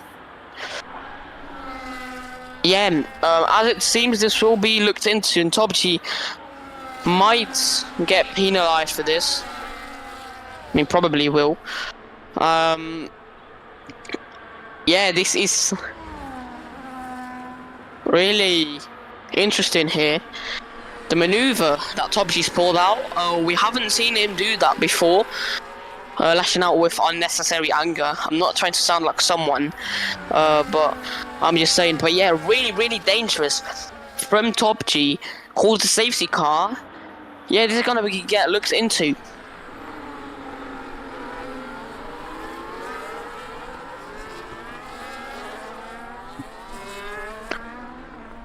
Yeah, as it seems this will be looked into, and Topchi might get penalized for this. Probably will. Yeah, this is really interesting here. The maneuver that Topchi's pulled out, we haven't seen him do that before. Lashing out with unnecessary anger. I'm not trying to sound like someone, but I'm just saying. But yeah, really dangerous from Topchi. Calls the safety car, Yeah, this is gonna get looked into.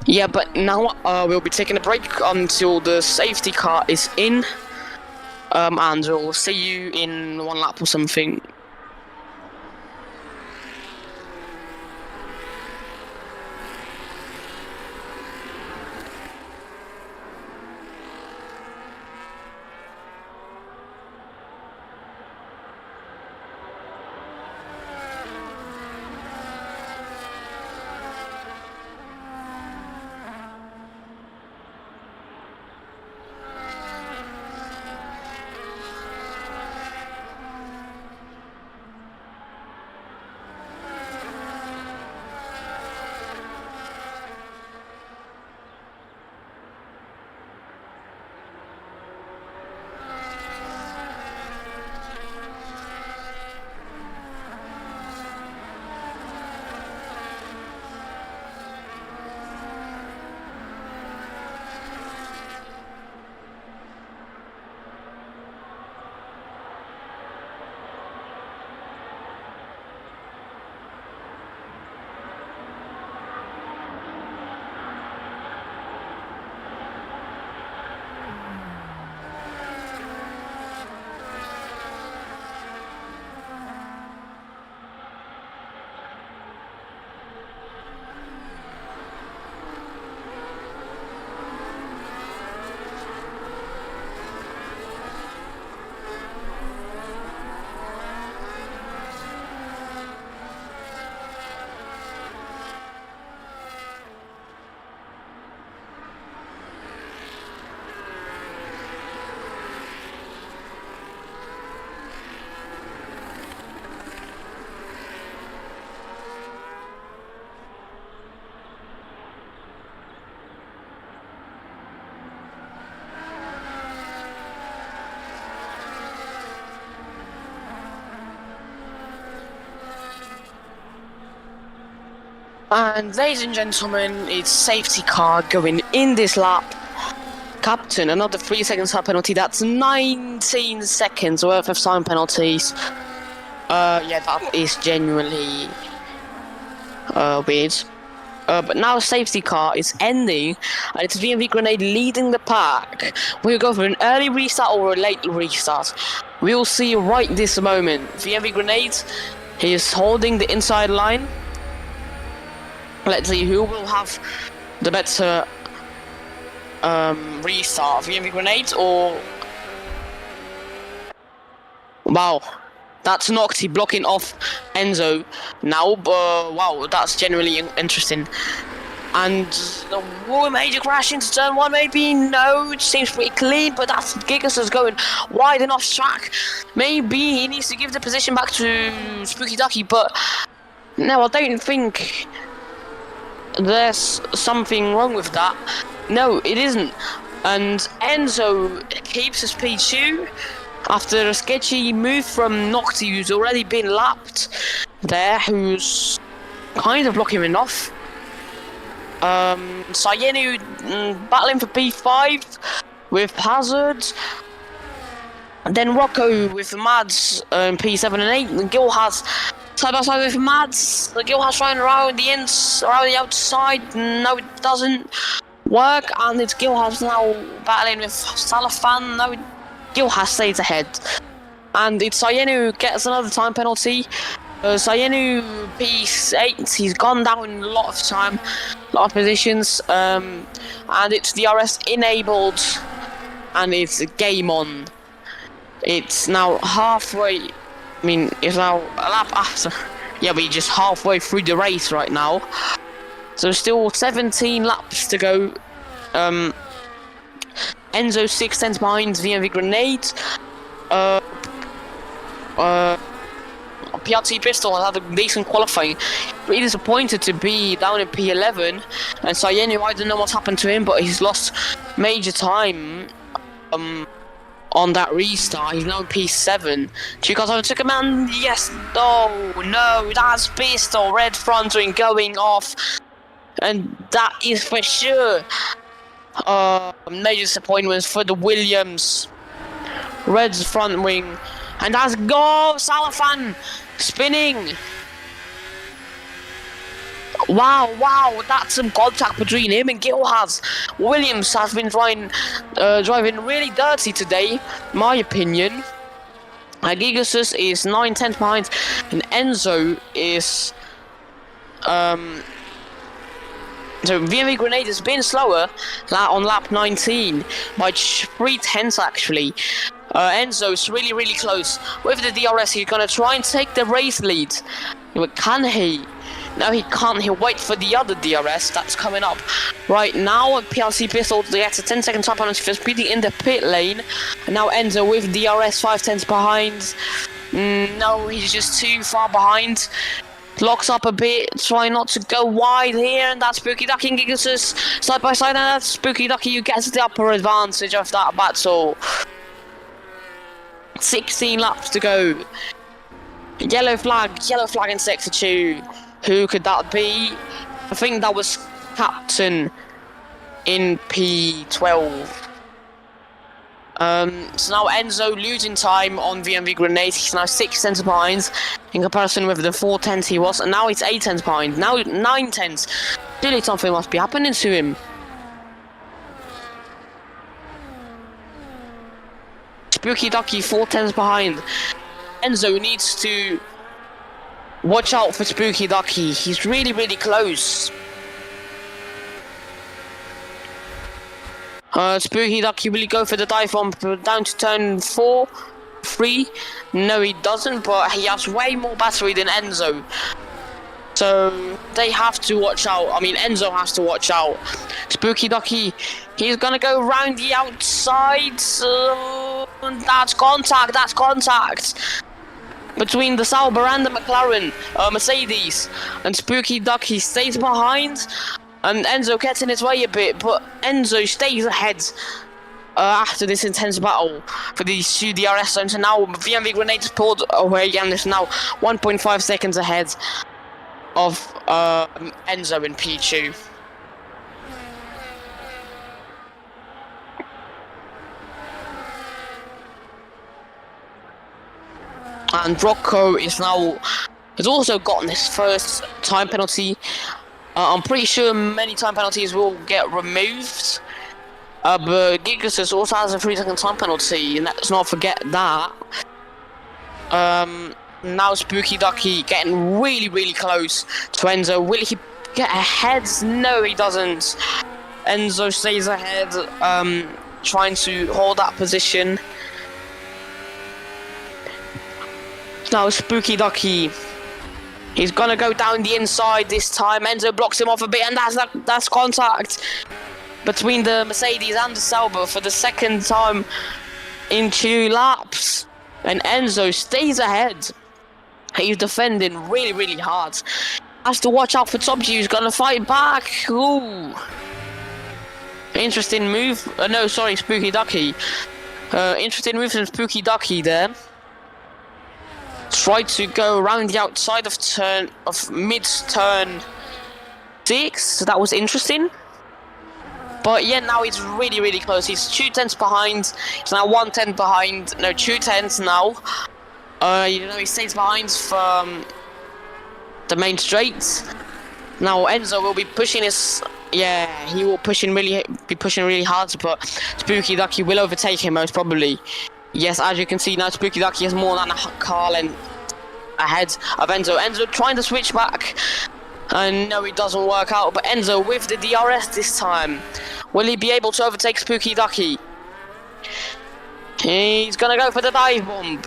Yeah, but now we'll be taking a break until the safety car is in, and we'll see you in one lap or something. And ladies and gentlemen, it's safety car going in this lap. Captain, another 3 seconds time penalty. That's 19 seconds worth of time penalties. Yeah, that is genuinely weird. But now safety car is ending, and it's VMV Grenade leading the pack. We'll go for an early restart or a late restart. We'll see right this moment. VMV Grenade, he is holding the inside line. Let's see who will have the better restart, VMV Grenades or... Wow, that's Nocti blocking off Enzo now, but wow, that's genuinely interesting. And the major crash into turn 1 maybe? No, it seems pretty clean, but that's Gigas is going wide and off track. Maybe he needs to give the position back to Spooky Ducky, but no, I don't think there's something wrong with that. No, it isn't. And Enzo keeps his P2 after a sketchy move from Nocti, who's already been lapped there, who's kind of blocking him off. Sayenu battling for P5 with Hazard. And then Rocco with Mads P7 and 8. And Gil has side by side with Mads. Gil has trying around the around the outside. No, it doesn't work. And it's Gil has now battling with Salafan. No, Gil has stays ahead. And it's Sayenu who gets another time penalty. Sayenu P8, he's gone down a lot of time, a lot of positions, and it's DRS enabled, and it's game on. It's now halfway, I mean, it's now a lap after, yeah, we're just halfway through the race right now. So still 17 laps to go. Enzo 6 tenths behind VMV Grenade. PRT Bristol has had a decent qualifying. Really disappointed to be down in P11. And Sayenu, I don't know what's happened to him, but he's lost major time on that restart. He's now in P7. Chicos overtook him, and yes, no, that's Pistol, red front wing going off. And that is for sure Major disappointments for the Williams. Red's front wing. And that's go! Salafan spinning. Wow, that's some contact between him and Gilhaz. Williams has been driving really dirty today, my opinion. Gigasus is 9/10 behind, and Enzo is so VMV Grenade has been slower on lap 19 by 3/10 actually. Enzo's really close with the DRS. He's gonna try and take the race lead, but can he? No, he can't. He'll wait for the other DRS that's coming up right now. PLC Pistol gets a 10-second time penalty for speeding in the pit lane. And now Enzo with DRS 5/10 behind. No, he's just too far behind. Locks up a bit, try not to go wide here, and that's Spooky Ducky and Gigasus side by side, and that's Spooky Ducky who gets the upper advantage of that battle. 16 laps to go. Yellow flag in sector 2. Who could that be? I think that was Captain in P12. So now Enzo losing time on VMV Grenade. He's now 6/10 behind in comparison with the 4/10 he was, and now it's 8/10 behind. Now 9/10. Surely something must be happening to him. Spooky Ducky 4/10 behind. Enzo needs to watch out for Spooky Ducky. He's really close. Spooky Ducky, will he go for the dive bomb down to turn 3? No, he doesn't, but he has way more battery than Enzo. So they have to watch out. I mean, Enzo has to watch out. Spooky Ducky, he's gonna go round the outside. That's contact. Between the Sauber and the McLaren, Mercedes, and Spooky Ducky stays behind, and Enzo gets in his way a bit, but Enzo stays ahead after this intense battle for these 2 DRS zones, and now VMV Grenades pulled away, and is now 1.5 seconds ahead of Enzo in P2. And Rocco has also gotten his first time penalty. I'm pretty sure many time penalties will get removed. But Gigasus also has a 3-second time penalty, and let's not forget that. Now Spooky Ducky getting really close to Enzo. Will he get ahead? No, he doesn't. Enzo stays ahead, trying to hold that position. Now Spooky Ducky, he's gonna go down the inside this time. Enzo blocks him off a bit, and that's contact between the Mercedes and the Sauber for the second time in 2 laps. And Enzo stays ahead. He's defending really hard. Has to watch out for Top G, who's gonna fight back. Ooh. Interesting move. No, sorry, Spooky Ducky. Interesting move from Spooky Ducky there. Tried to go around the outside of mid-turn 6, so that was interesting. But yeah, now he's really close. He's 2/10 behind. He's now 1/10 behind. No, 2/10 now. He stays behind from the main straight. Now Enzo will be pushing his. Yeah, he will be pushing really hard, but Spooky Ducky will overtake him most probably. Yes, as you can see now, Spooky Ducky has more than a car length ahead of Enzo. Enzo trying to switch back, and no, it doesn't work out. But Enzo with the DRS this time, will he be able to overtake Spooky Ducky? He's gonna go for the dive bomb,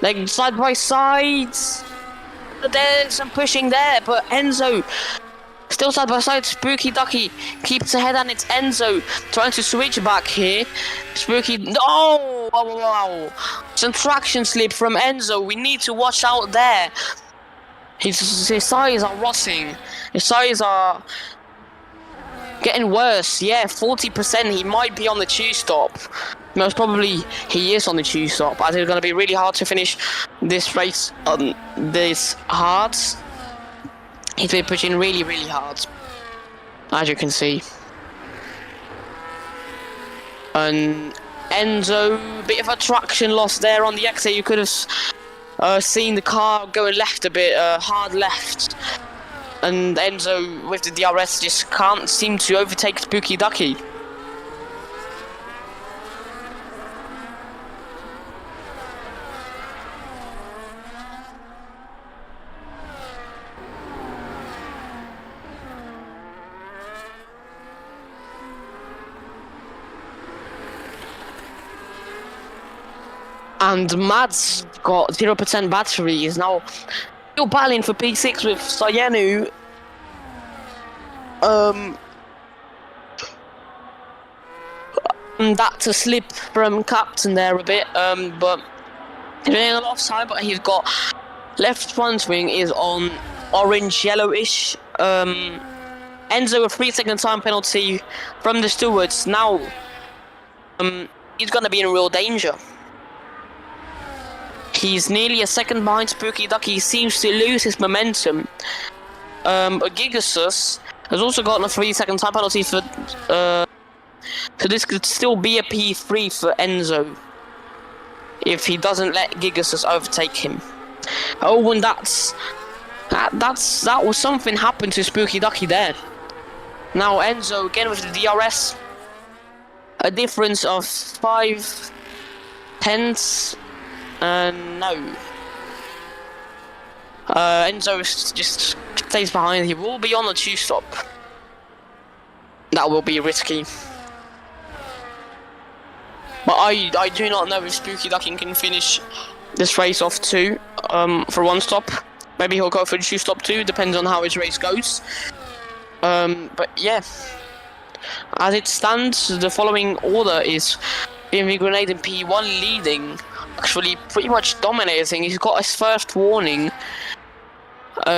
like side by side. There's some pushing there, but Enzo still side by side. Spooky Ducky keeps ahead, and it's Enzo trying to switch back here. Spooky, no! Wow. Some traction slip from Enzo. We need to watch out there. His sides are rotting. His sides are getting worse. Yeah, 40%. He might be on the two stop. Most probably he is on the two stop, as it's going to be really hard to finish this race on this hard. He's been pushing really hard, as you can see. And Enzo, bit of a traction loss there on the exit. You could have seen the car going left a bit, hard left. And Enzo with the DRS just can't seem to overtake Spooky Ducky. And Mad's got 0% battery, is now still battling for P6 with Sayenu. That's a slip from Captain there a bit, but he's running a lot of time, but he's got left front wing is on orange yellowish. Enzo a 3-second time penalty from the stewards. Now he's gonna be in real danger. He's nearly a second behind Spooky Ducky. He seems to lose his momentum. Gigasus has also gotten a 3-second time penalty for. So this could still be a P3 for Enzo if he doesn't let Gigasus overtake him. Oh, and that was something happened to Spooky Ducky there. Now Enzo again with the DRS, a difference of 5 tenths. No. Enzo just stays behind. He will be on the 2-stop. That will be risky. But I do not know if Spooky Ducky can finish this race off too, for 1 stop. Maybe he'll go for the 2-stop too, depends on how his race goes. But yeah. As it stands, the following order is BMW Grenade in P1 leading. Actually pretty much dominating. He's got his first warning.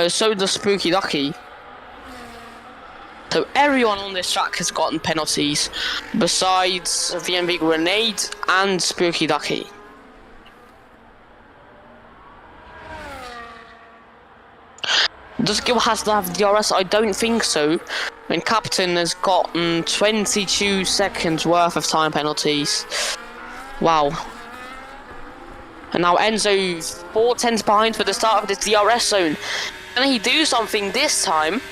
So does Spooky Ducky. So everyone on this track has gotten penalties besides VMV Grenade and Spooky Ducky. Does Gil has to have DRS? I don't think so. I mean, Captain has gotten 22 seconds worth of time penalties. Wow. And now Enzo 4 tenths behind for the start of this DRS zone. Can he do something this time?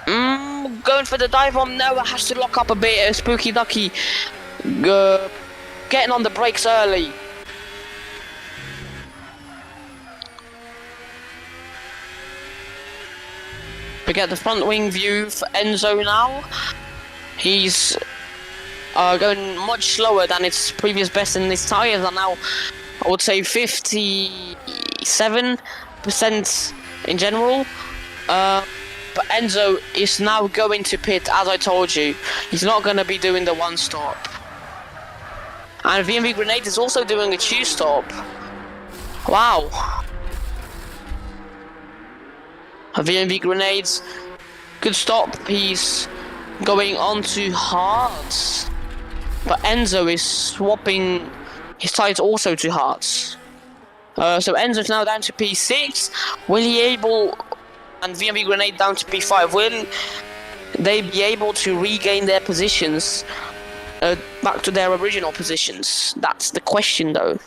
Going for the dive bomb. No, it has to lock up a bit. Spooky Ducky getting on the brakes early. We get the front wing view for Enzo now. He's going much slower than its previous best, and his tyres are now, I would say, 57% in general. But Enzo is now going to pit, as I told you. He's not going to be doing the 1-stop. And VMV Grenade is also doing a 2-stop. Wow. VMV Grenades, good stop. He's going on to hards. But Enzo is swapping his tyres also to hards. So Enzo's now down to P6. Will he able, and VMV Grenade down to P5, will they be able to regain their positions back to their original positions? That's the question though.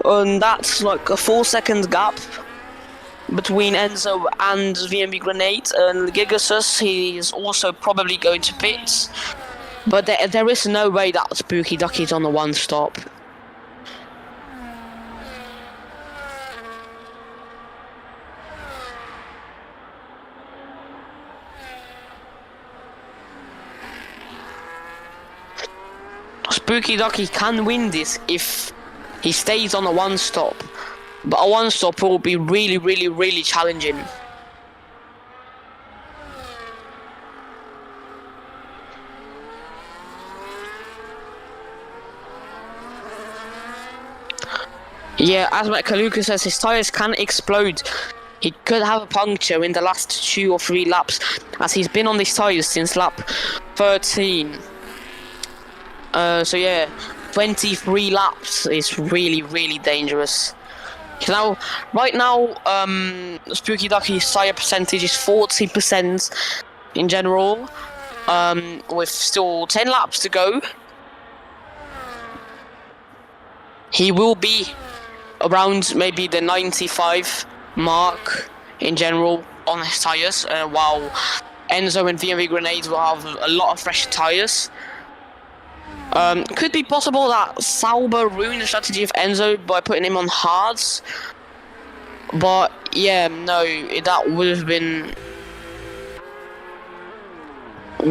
And that's like a 4-second gap between Enzo and VMV Grenade. And Gigasus, he is also probably going to pit. But there is no way that Spooky Ducky's on the 1-stop. Spooky Ducky can win this if he stays on a 1-stop, but a 1-stop will be really challenging. Yeah, as Kaluka says, his tyres can explode. He could have a puncture in the last 2 or 3 laps. as he's been on these tyres since lap 13. So yeah, 23 laps is really dangerous. So right now, Spooky Ducky's tyre percentage is 40% in general, with still 10 laps to go. He will be around maybe the 95 mark in general on his tyres, while Enzo and VMV Grenades will have a lot of fresh tyres. Could be possible that Sauber ruined the strategy of Enzo by putting him on hards, but yeah, no, that would have been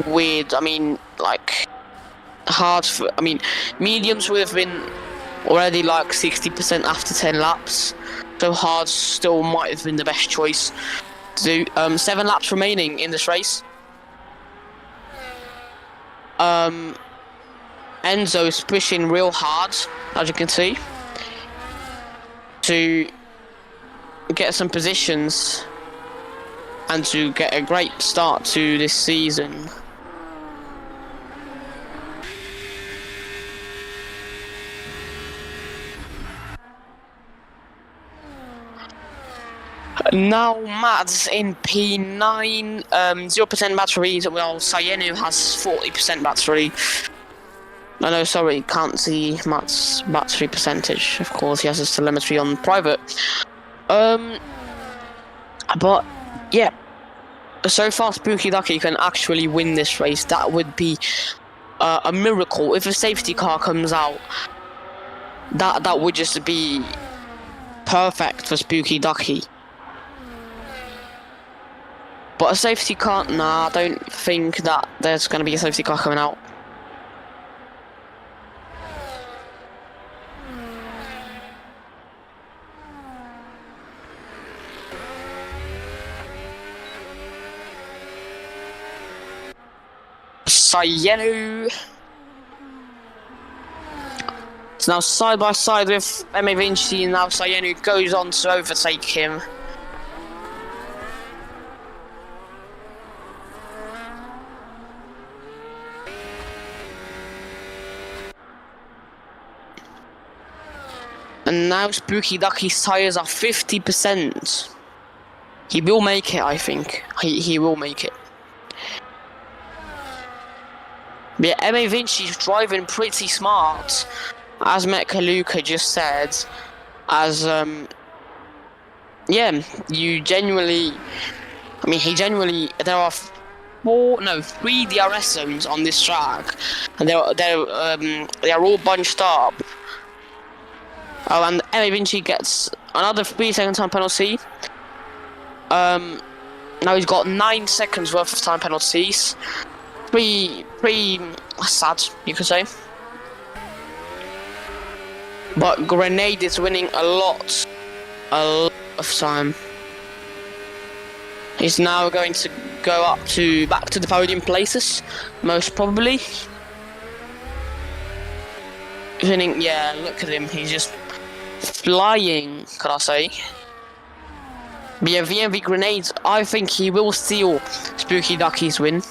weird. I mean, like, hards, mediums would have been already like 60% after 10 laps, so hards still might have been the best choice to do. 7 laps remaining in this race. Enzo's pushing real hard, as you can see, to get some positions and to get a great start to this season. Now Mads in P9, 0% batteries, while Sayenu has 40% battery. No, sorry, can't see Matt's battery percentage. Of course, he has his telemetry on private. But yeah, so far Spooky Ducky can actually win this race. That would be a miracle if a safety car comes out. That would just be perfect for Spooky Ducky. But a safety car, nah, I don't think that there's going to be a safety car coming out. Sayenu. It's now side by side with M.A. Vinci, and now Sayenu goes on to overtake him. And now Spooky Ducky's tyres are 50%. He will make it, I think. He will make it. But yeah, M.A. Vinci's driving pretty smart, as Metkaluka just said. As, yeah, you genuinely... there are 3 DRS zones on this track. And they are all bunched up. Oh, and M.A. Vinci gets another 3-second time penalty. Now he's got 9 seconds worth of time penalties. Pretty sad, you could say. But Grenade is winning a lot of time. He's now going to go back to the podium places, most probably. Winning, yeah, look at him, he's just flying, could I say. But yeah, VMV Grenades, I think he will steal Spooky Ducky's win.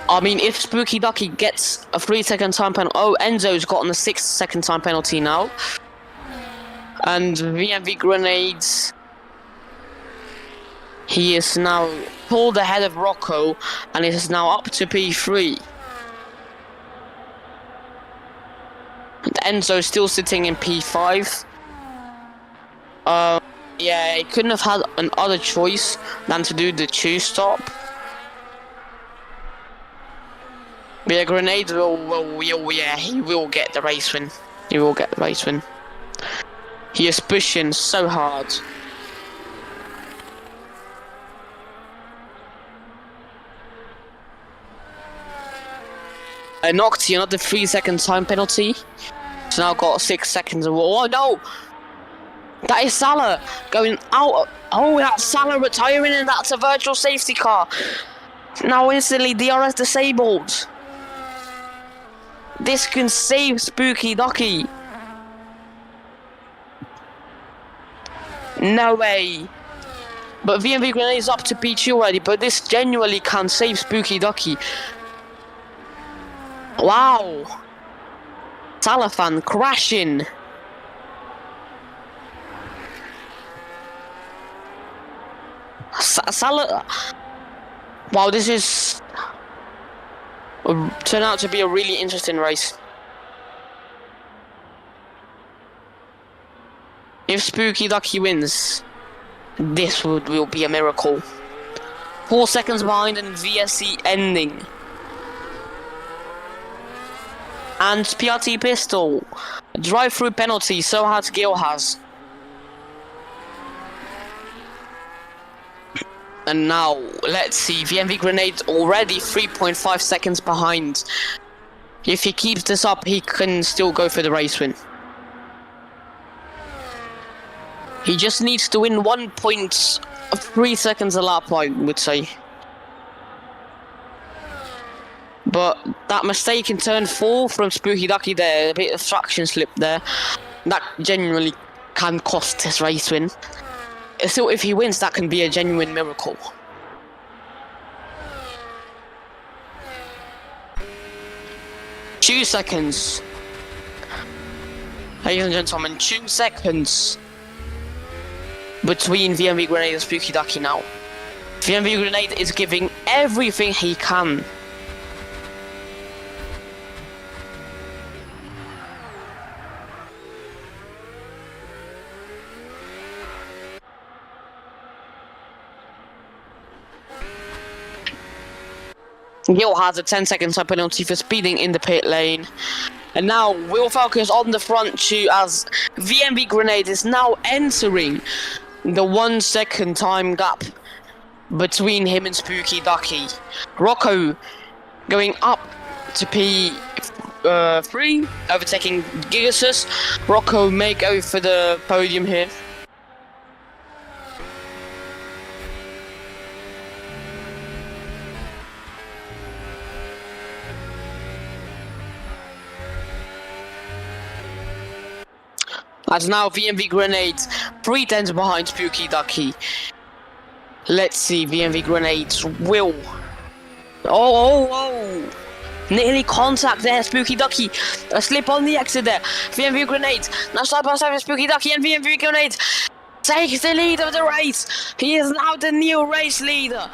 I mean, if Spooky Ducky gets a 3-second time penalty... Oh, Enzo's gotten a 6-second time penalty now. And VMV Grenades... He is now pulled ahead of Rocco, and it is now up to P3. And Enzo still sitting in P5. Yeah, he couldn't have had another choice than to do the 2-stop. But yeah, Grenade he will get the race win. He will get the race win. He is pushing so hard. Nocti, another 3-second time penalty. He's now got 6 seconds. Oh no! That is Salah going out. Oh, that's Salah retiring, and that's a virtual safety car. Now instantly DRS disabled. This can save Spooky Ducky. No way. But VMV Grenade is up to P2 already, but this genuinely can save Spooky Ducky. Wow. Salafan crashing. Wow, this is turned out to be a really interesting race. If Spooky Ducky wins, this will be a miracle. 4 seconds behind and VSC ending. And PRT pistol. Drive-through penalty, so hard Gil has. And now, let's see, VMV Grenade already 3.5 seconds behind. If he keeps this up, he can still go for the race win. He just needs to win 1.3 seconds a lap, I would say. But that mistake in turn 4 from Spooky Ducky there, a bit of traction slip there, that genuinely can cost his race win. Still, if he wins, that can be a genuine miracle. Two seconds. Ladies and gentlemen, 2 seconds between VMV Grenade and Spooky Ducky now. VMV Grenade is giving everything he can. Gil has a 10-second time penalty for speeding in the pit lane. And now we'll focus on the front two as VMV Grenade is now entering the 1 second time gap between him and Spooky Ducky. Rocco going up to P3, overtaking Gigasus. Rocco may go for the podium here. As now VMV Grenade 3 tenths behind Spooky Ducky. Let's see, VMV Grenades will. Oh! Nearly contact there, Spooky Ducky. A slip on the exit there. VMV Grenade now side by side with Spooky Ducky, and VMV Grenade takes the lead of the race. He is now the new race leader.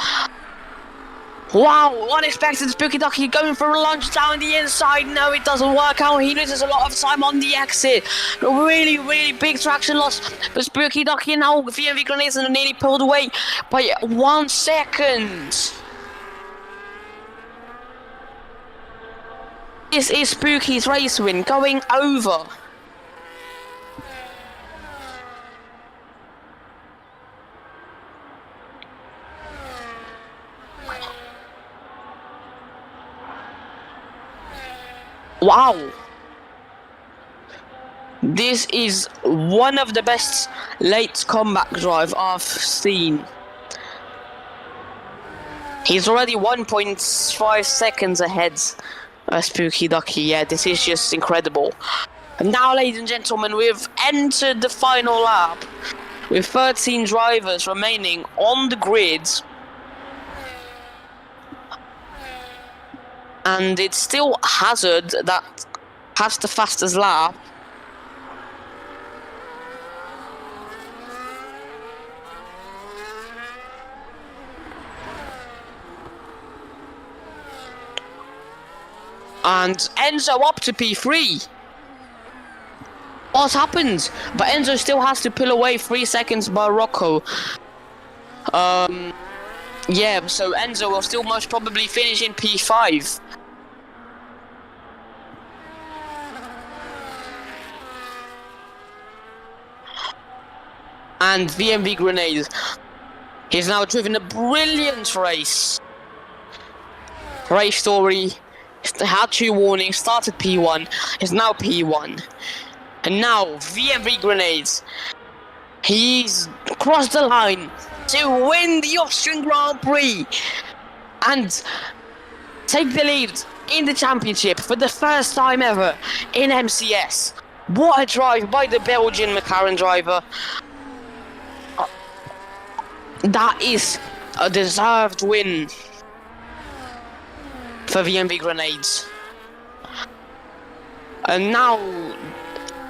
Wow, unexpected. Spooky Ducky going for a lunge down the inside. No, it doesn't work out. He loses a lot of time on the exit. Really, really big traction loss. But Spooky Ducky now, VMV Grenades are nearly pulled away by 1 second. This is Spooky's race win going over. Wow, this is one of the best late comeback drive I've seen. He's already 1.5 seconds ahead of Spooky Ducky. Yeah, this is just incredible. And now, ladies and gentlemen, we've entered the final lap with 13 drivers remaining on the grid. And it's still Hazard that has the fastest lap. And Enzo up to P3. What's happened? But Enzo still has to pull away 3 seconds by Rocco. Yeah, so Enzo will still most probably finish in P5. And VMV Grenade, he's now driven a brilliant race. Race story, had 2 warnings, started P1, is now P1. And now VMV Grenade, he's crossed the line to win the Austrian Grand Prix. and take the lead in the championship for the first time ever in MCS. What a drive by the Belgian McLaren driver. That is a deserved win for VMB Grenades. And now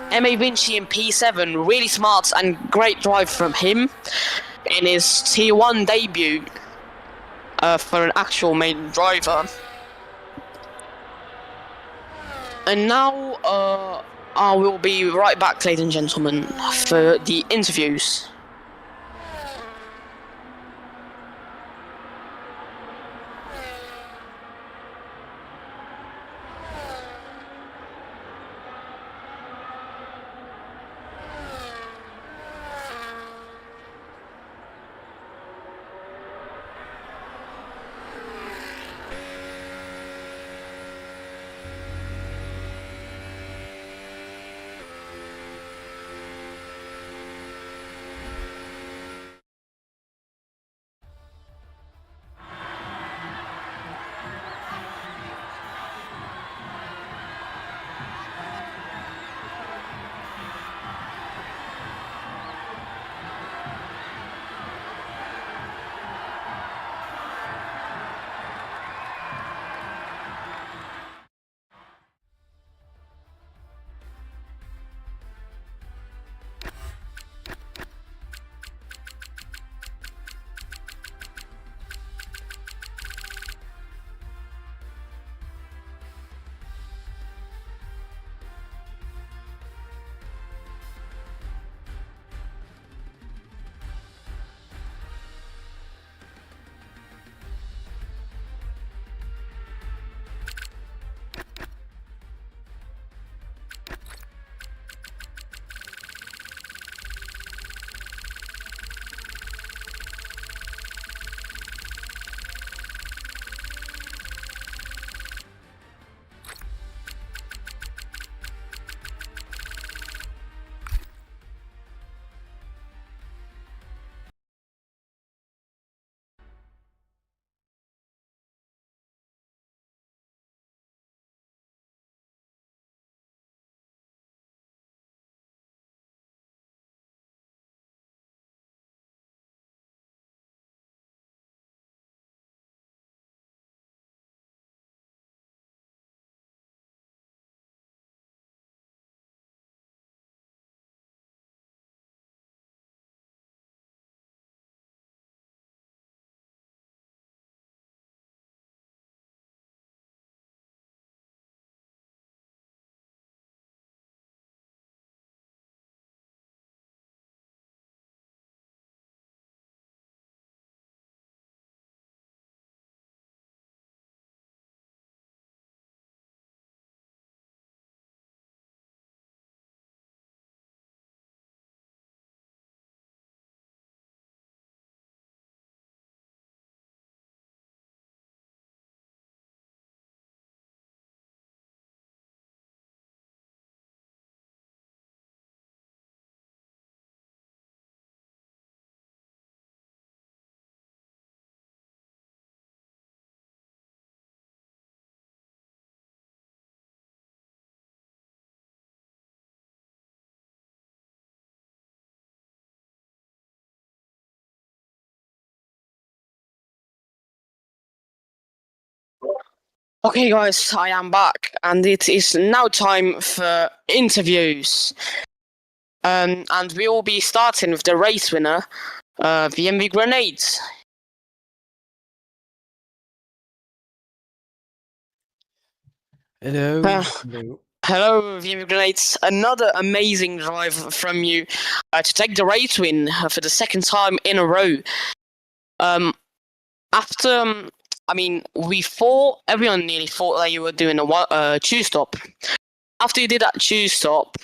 MA Vinci in P7, really smart and great drive from him in his T1 debut for an actual main driver. And now I will be right back, ladies and gentlemen, for the interviews. Okay guys, I am back and it is now time for interviews. And we will be starting with the race winner, VMB Grenades. Hello. Hello, VMB Grenades. Another amazing drive from you to take the race win for the second time in a row. After, everyone nearly thought that you were doing a choose stop. After you did that choose stop,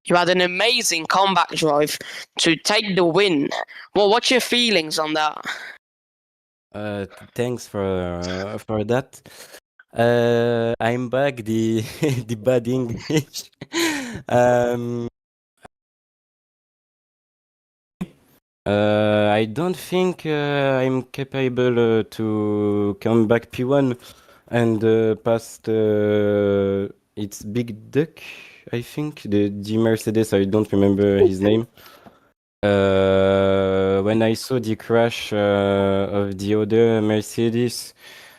you had an amazing comeback drive to take the win. Well, what's your feelings on that? Thanks for that. I'm back. The the bad English. I don't think I'm capable to come back P1 and past it's Big Duck, I think, the Mercedes. I don't remember his name. When I saw the crash of the other Mercedes,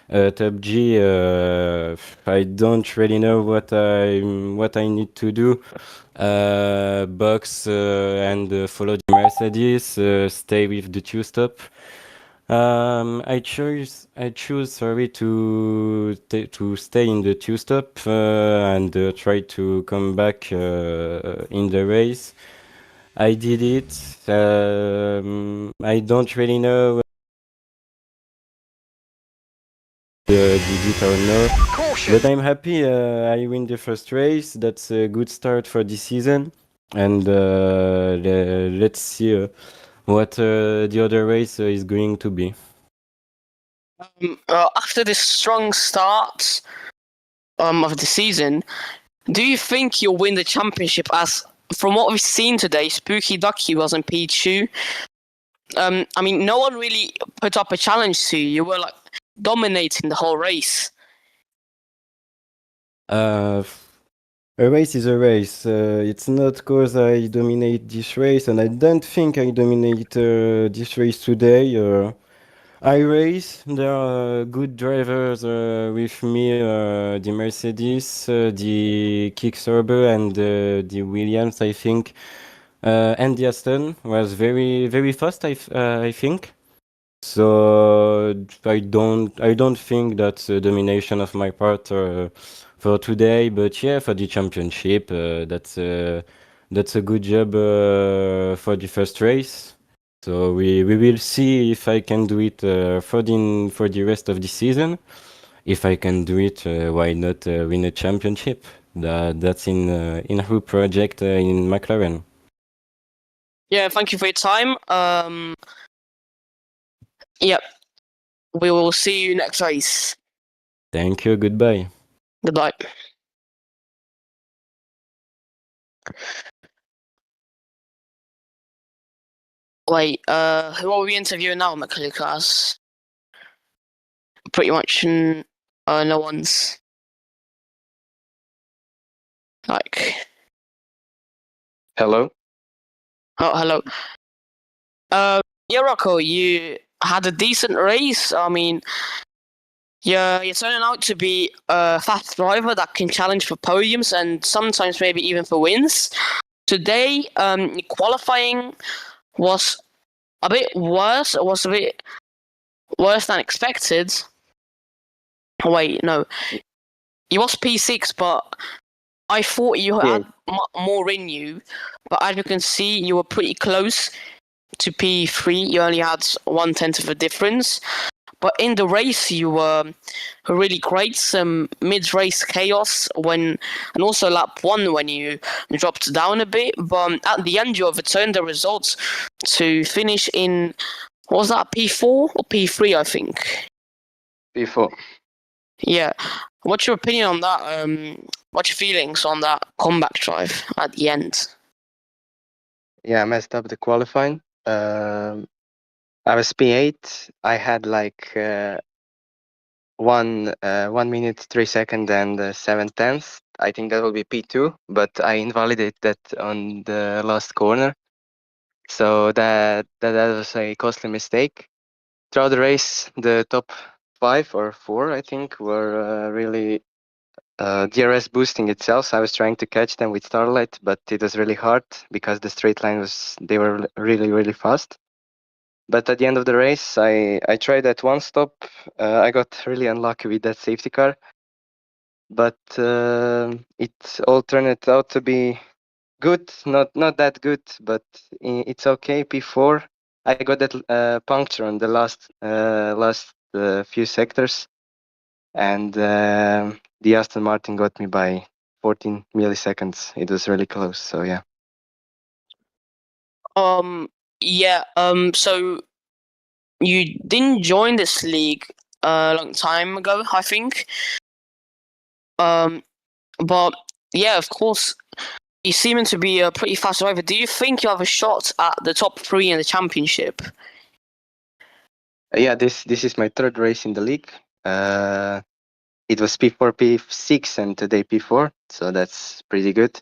Top G, I don't really know what I need to do. Box and follow the Mercedes. Stay with the two-stop. I choose, sorry, to stay in the two-stop and try to come back in the race. I did it. I don't really know did it or not, but I'm happy. I win the first race. That's a good start for the season, and let's see what the other race is going to be. After this strong start of the season, do you think you'll win the championship? As from what we've seen today, Spooky Ducky was in P2. I mean, no one really put up a challenge to you. You were like dominating the whole race. A race is a race. It's not cause I dominate this race, and I don't think I dominate this race today. I race. There are good drivers with me. The Mercedes, the Kicksauber, and the Williams, I think. And the Aston was very fast. I think. So I don't think that's a domination of my part for today. But yeah, for the championship, that's a good job for the first race. So we will see if I can do it for the rest of the season. If I can do it, why not win a championship? That's in her project in McLaren. Yeah, thank you for your time. Yep, we will see you next race. Thank you. Goodbye. Goodbye. Wait, who are we interviewing now, McLucas? Pretty much no one's like. Hello. Oh, hello. Yeah, Rocco, you had a decent race. I mean, you're turning out to be a fast driver that can challenge for podiums and sometimes maybe even for wins. Today, qualifying was a bit worse. It was a bit worse than expected. Wait, no. You was P6, but I thought you had more in you. But as you can see, you were pretty close to P3. You only had 1/10 of a difference. But in the race, you were really great. Some mid-race chaos and also lap 1 when you dropped down a bit. But at the end, you overturned the results to finish in, what was that, P4 or P3, I think? P4. Yeah. What's your opinion on that? What's your feelings on that comeback drive at the end? Yeah, I messed up the qualifying. I was P8. I had like 1 minute 3 seconds and 7/10. I think that will be P2, but I invalidated that on the last corner. So that was a costly mistake. Throughout the race, the top 5 or 4, I think, were really DRS boosting itself. So I was trying to catch them with Starlight, but it was really hard because the straight line they were really fast. But at the end of the race, I tried that one stop. I got really unlucky with that safety car, but it all turned out to be good. Not that good, but it's okay. P4. I got that puncture on the last few sectors, and the Aston Martin got me by 14 milliseconds. It was really close. So yeah. Yeah. So you didn't join this league a long time ago, I think. But yeah, of course, you seeming to be a pretty fast driver. Do you think you have a shot at the top 3 in the championship? Yeah, this is my third race in the league. It was P4, P6, and today P4, so that's pretty good.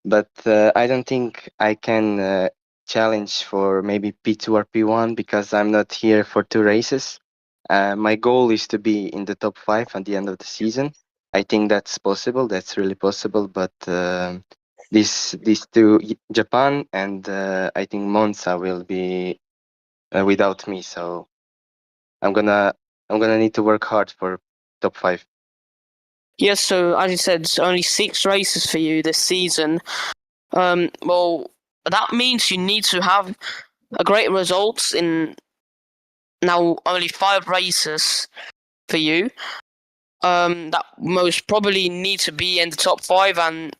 But I don't think I can challenge for maybe P2 or P1 because I'm not here for 2 races. My goal is to be in the top 5 at the end of the season. I think that's possible. That's really possible. But these two, Japan and I think Monza, will be without me. So I'm gonna need to work hard for top 5. Yes, so as you said, it's only 6 races for you this season. Well, that means you need to have a great results in now only 5 races for you. That most probably need to be in the top 5 and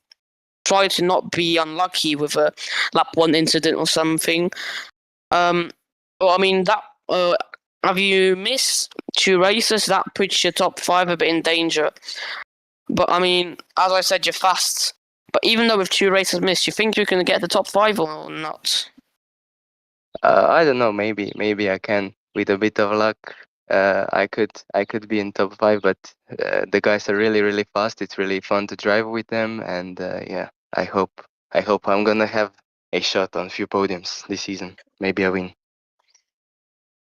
try to not be unlucky with a lap 1 incident or something. Well, I mean that. Have you missed 2 races? That puts your top 5 a bit in danger. But I mean, as I said, you're fast. But even though with 2 races missed, you think you can get the top 5 or not? I don't know. Maybe I can with a bit of luck. I could be in top 5, but the guys are really fast. It's really fun to drive with them, and yeah, I hope I'm gonna have a shot on a few podiums this season. Maybe I win.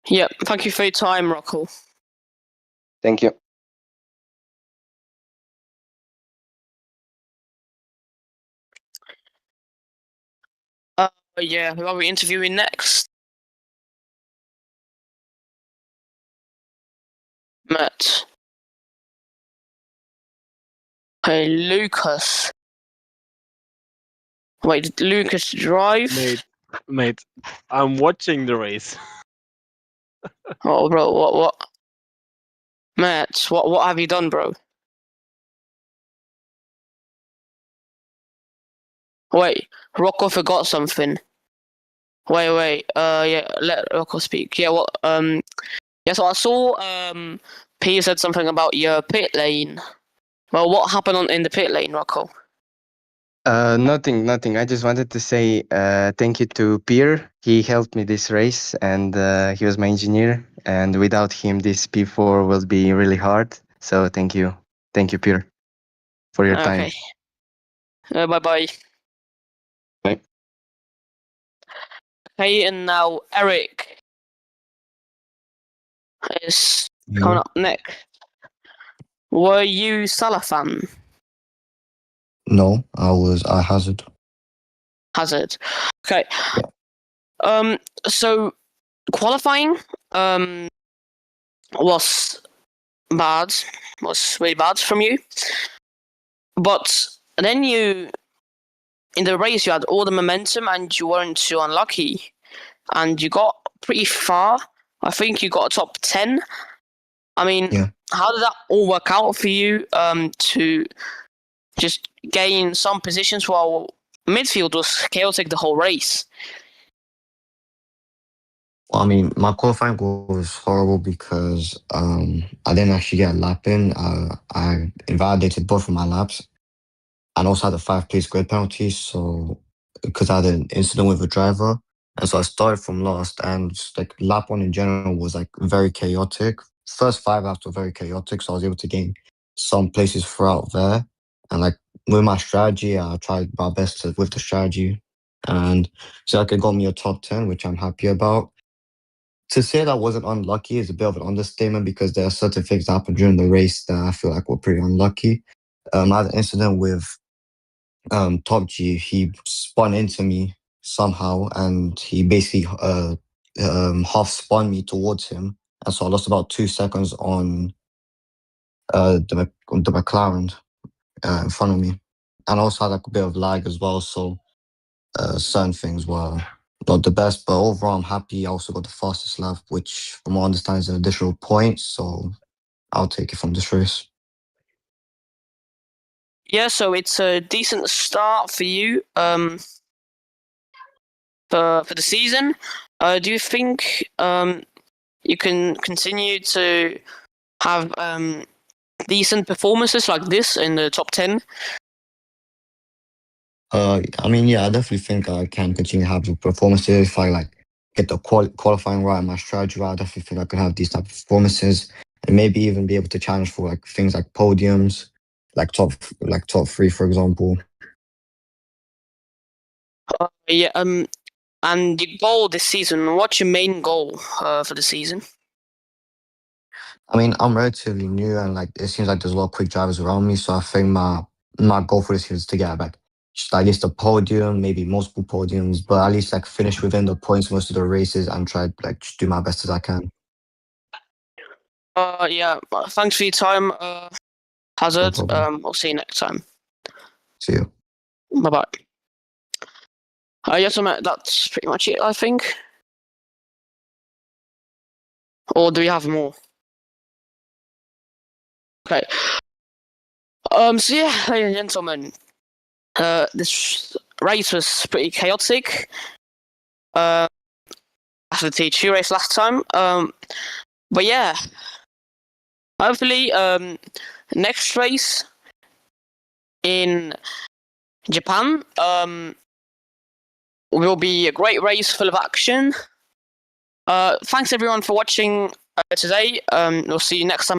Yeah. Thank you for your time, Rocco. Thank you. Yeah. Who are we interviewing next? Matt. Hey, Lucas. Wait, did Lucas drive? Mate, I'm watching the race. Oh, bro, what? Matt, what have you done, bro? Wait, Rocco forgot something. Wait. Yeah, let Rocco speak. Yeah, well, yeah. So I saw P said something about your pit lane. Well, what happened in the pit lane, Rocco? Nothing. I just wanted to say thank you to Pierre. He helped me this race, and he was my engineer. And without him, this P4 will be really hard. So thank you, Pierre, for your time. Okay. Bye. Bye. Okay, and now Eric is coming up next. Were you Salah fan? No, I Hazard. Hazard. Okay. Yeah. So qualifying was bad. Was really bad from you. But then in the race you had all the momentum and you weren't too unlucky. And you got pretty far. I think you got a top 10. I mean, Yeah. how did that all work out for you to just gain some positions while midfield was chaotic the whole race? Well, I mean, my qualifying was horrible because I didn't actually get a lap in. I invalidated both of my laps and also had a 5-place grid penalty. So, because I had an incident with a driver. And so I started from last, and just, like, lap 1 in general was like very chaotic. First 5 laps were very chaotic, so I was able to gain some places throughout there. And like with my strategy, I tried my best with the strategy. And so like, it got me a top 10, which I'm happy about. To say that I wasn't unlucky is a bit of an understatement because there are certain things that happened during the race that I feel like were pretty unlucky. I had an incident with Top G. He spun into me somehow, and he basically half spun me towards him, and so I lost about 2 seconds on the McLaren in front of me, and I also had like a bit of lag as well. So certain things were not the best, but overall I'm happy. I also got the fastest lap, which from what I understand is an additional point, so I'll take it from this race. Yeah, so it's a decent start for you for the season. Do you think you can continue to have decent performances like this in the top 10? I mean, yeah, I definitely think I can continue to have the performances if I like get the qualifying right and my strategy right. I definitely think I can have these type of performances and maybe even be able to challenge for like things like podiums, like top three, for example. Yeah. And your goal this season. What's your main goal for the season? I mean, I'm relatively new and like it seems like there's a lot of quick drivers around me. So I think my goal for this year is to get like just at least a podium, maybe multiple podiums, but at least like finish within the points most of the races and try like just do my best as I can. Yeah. Thanks for your time, No Hazard. problem. I'll see you next time. See you. Bye bye. Yes, mate, that's pretty much it, I think. Or do we have more? Okay. So yeah, ladies and gentlemen, this race was pretty chaotic. After the T2 race last time. But yeah, hopefully, next race in Japan, will be a great race full of action. Thanks everyone for watching today. We'll see you next time.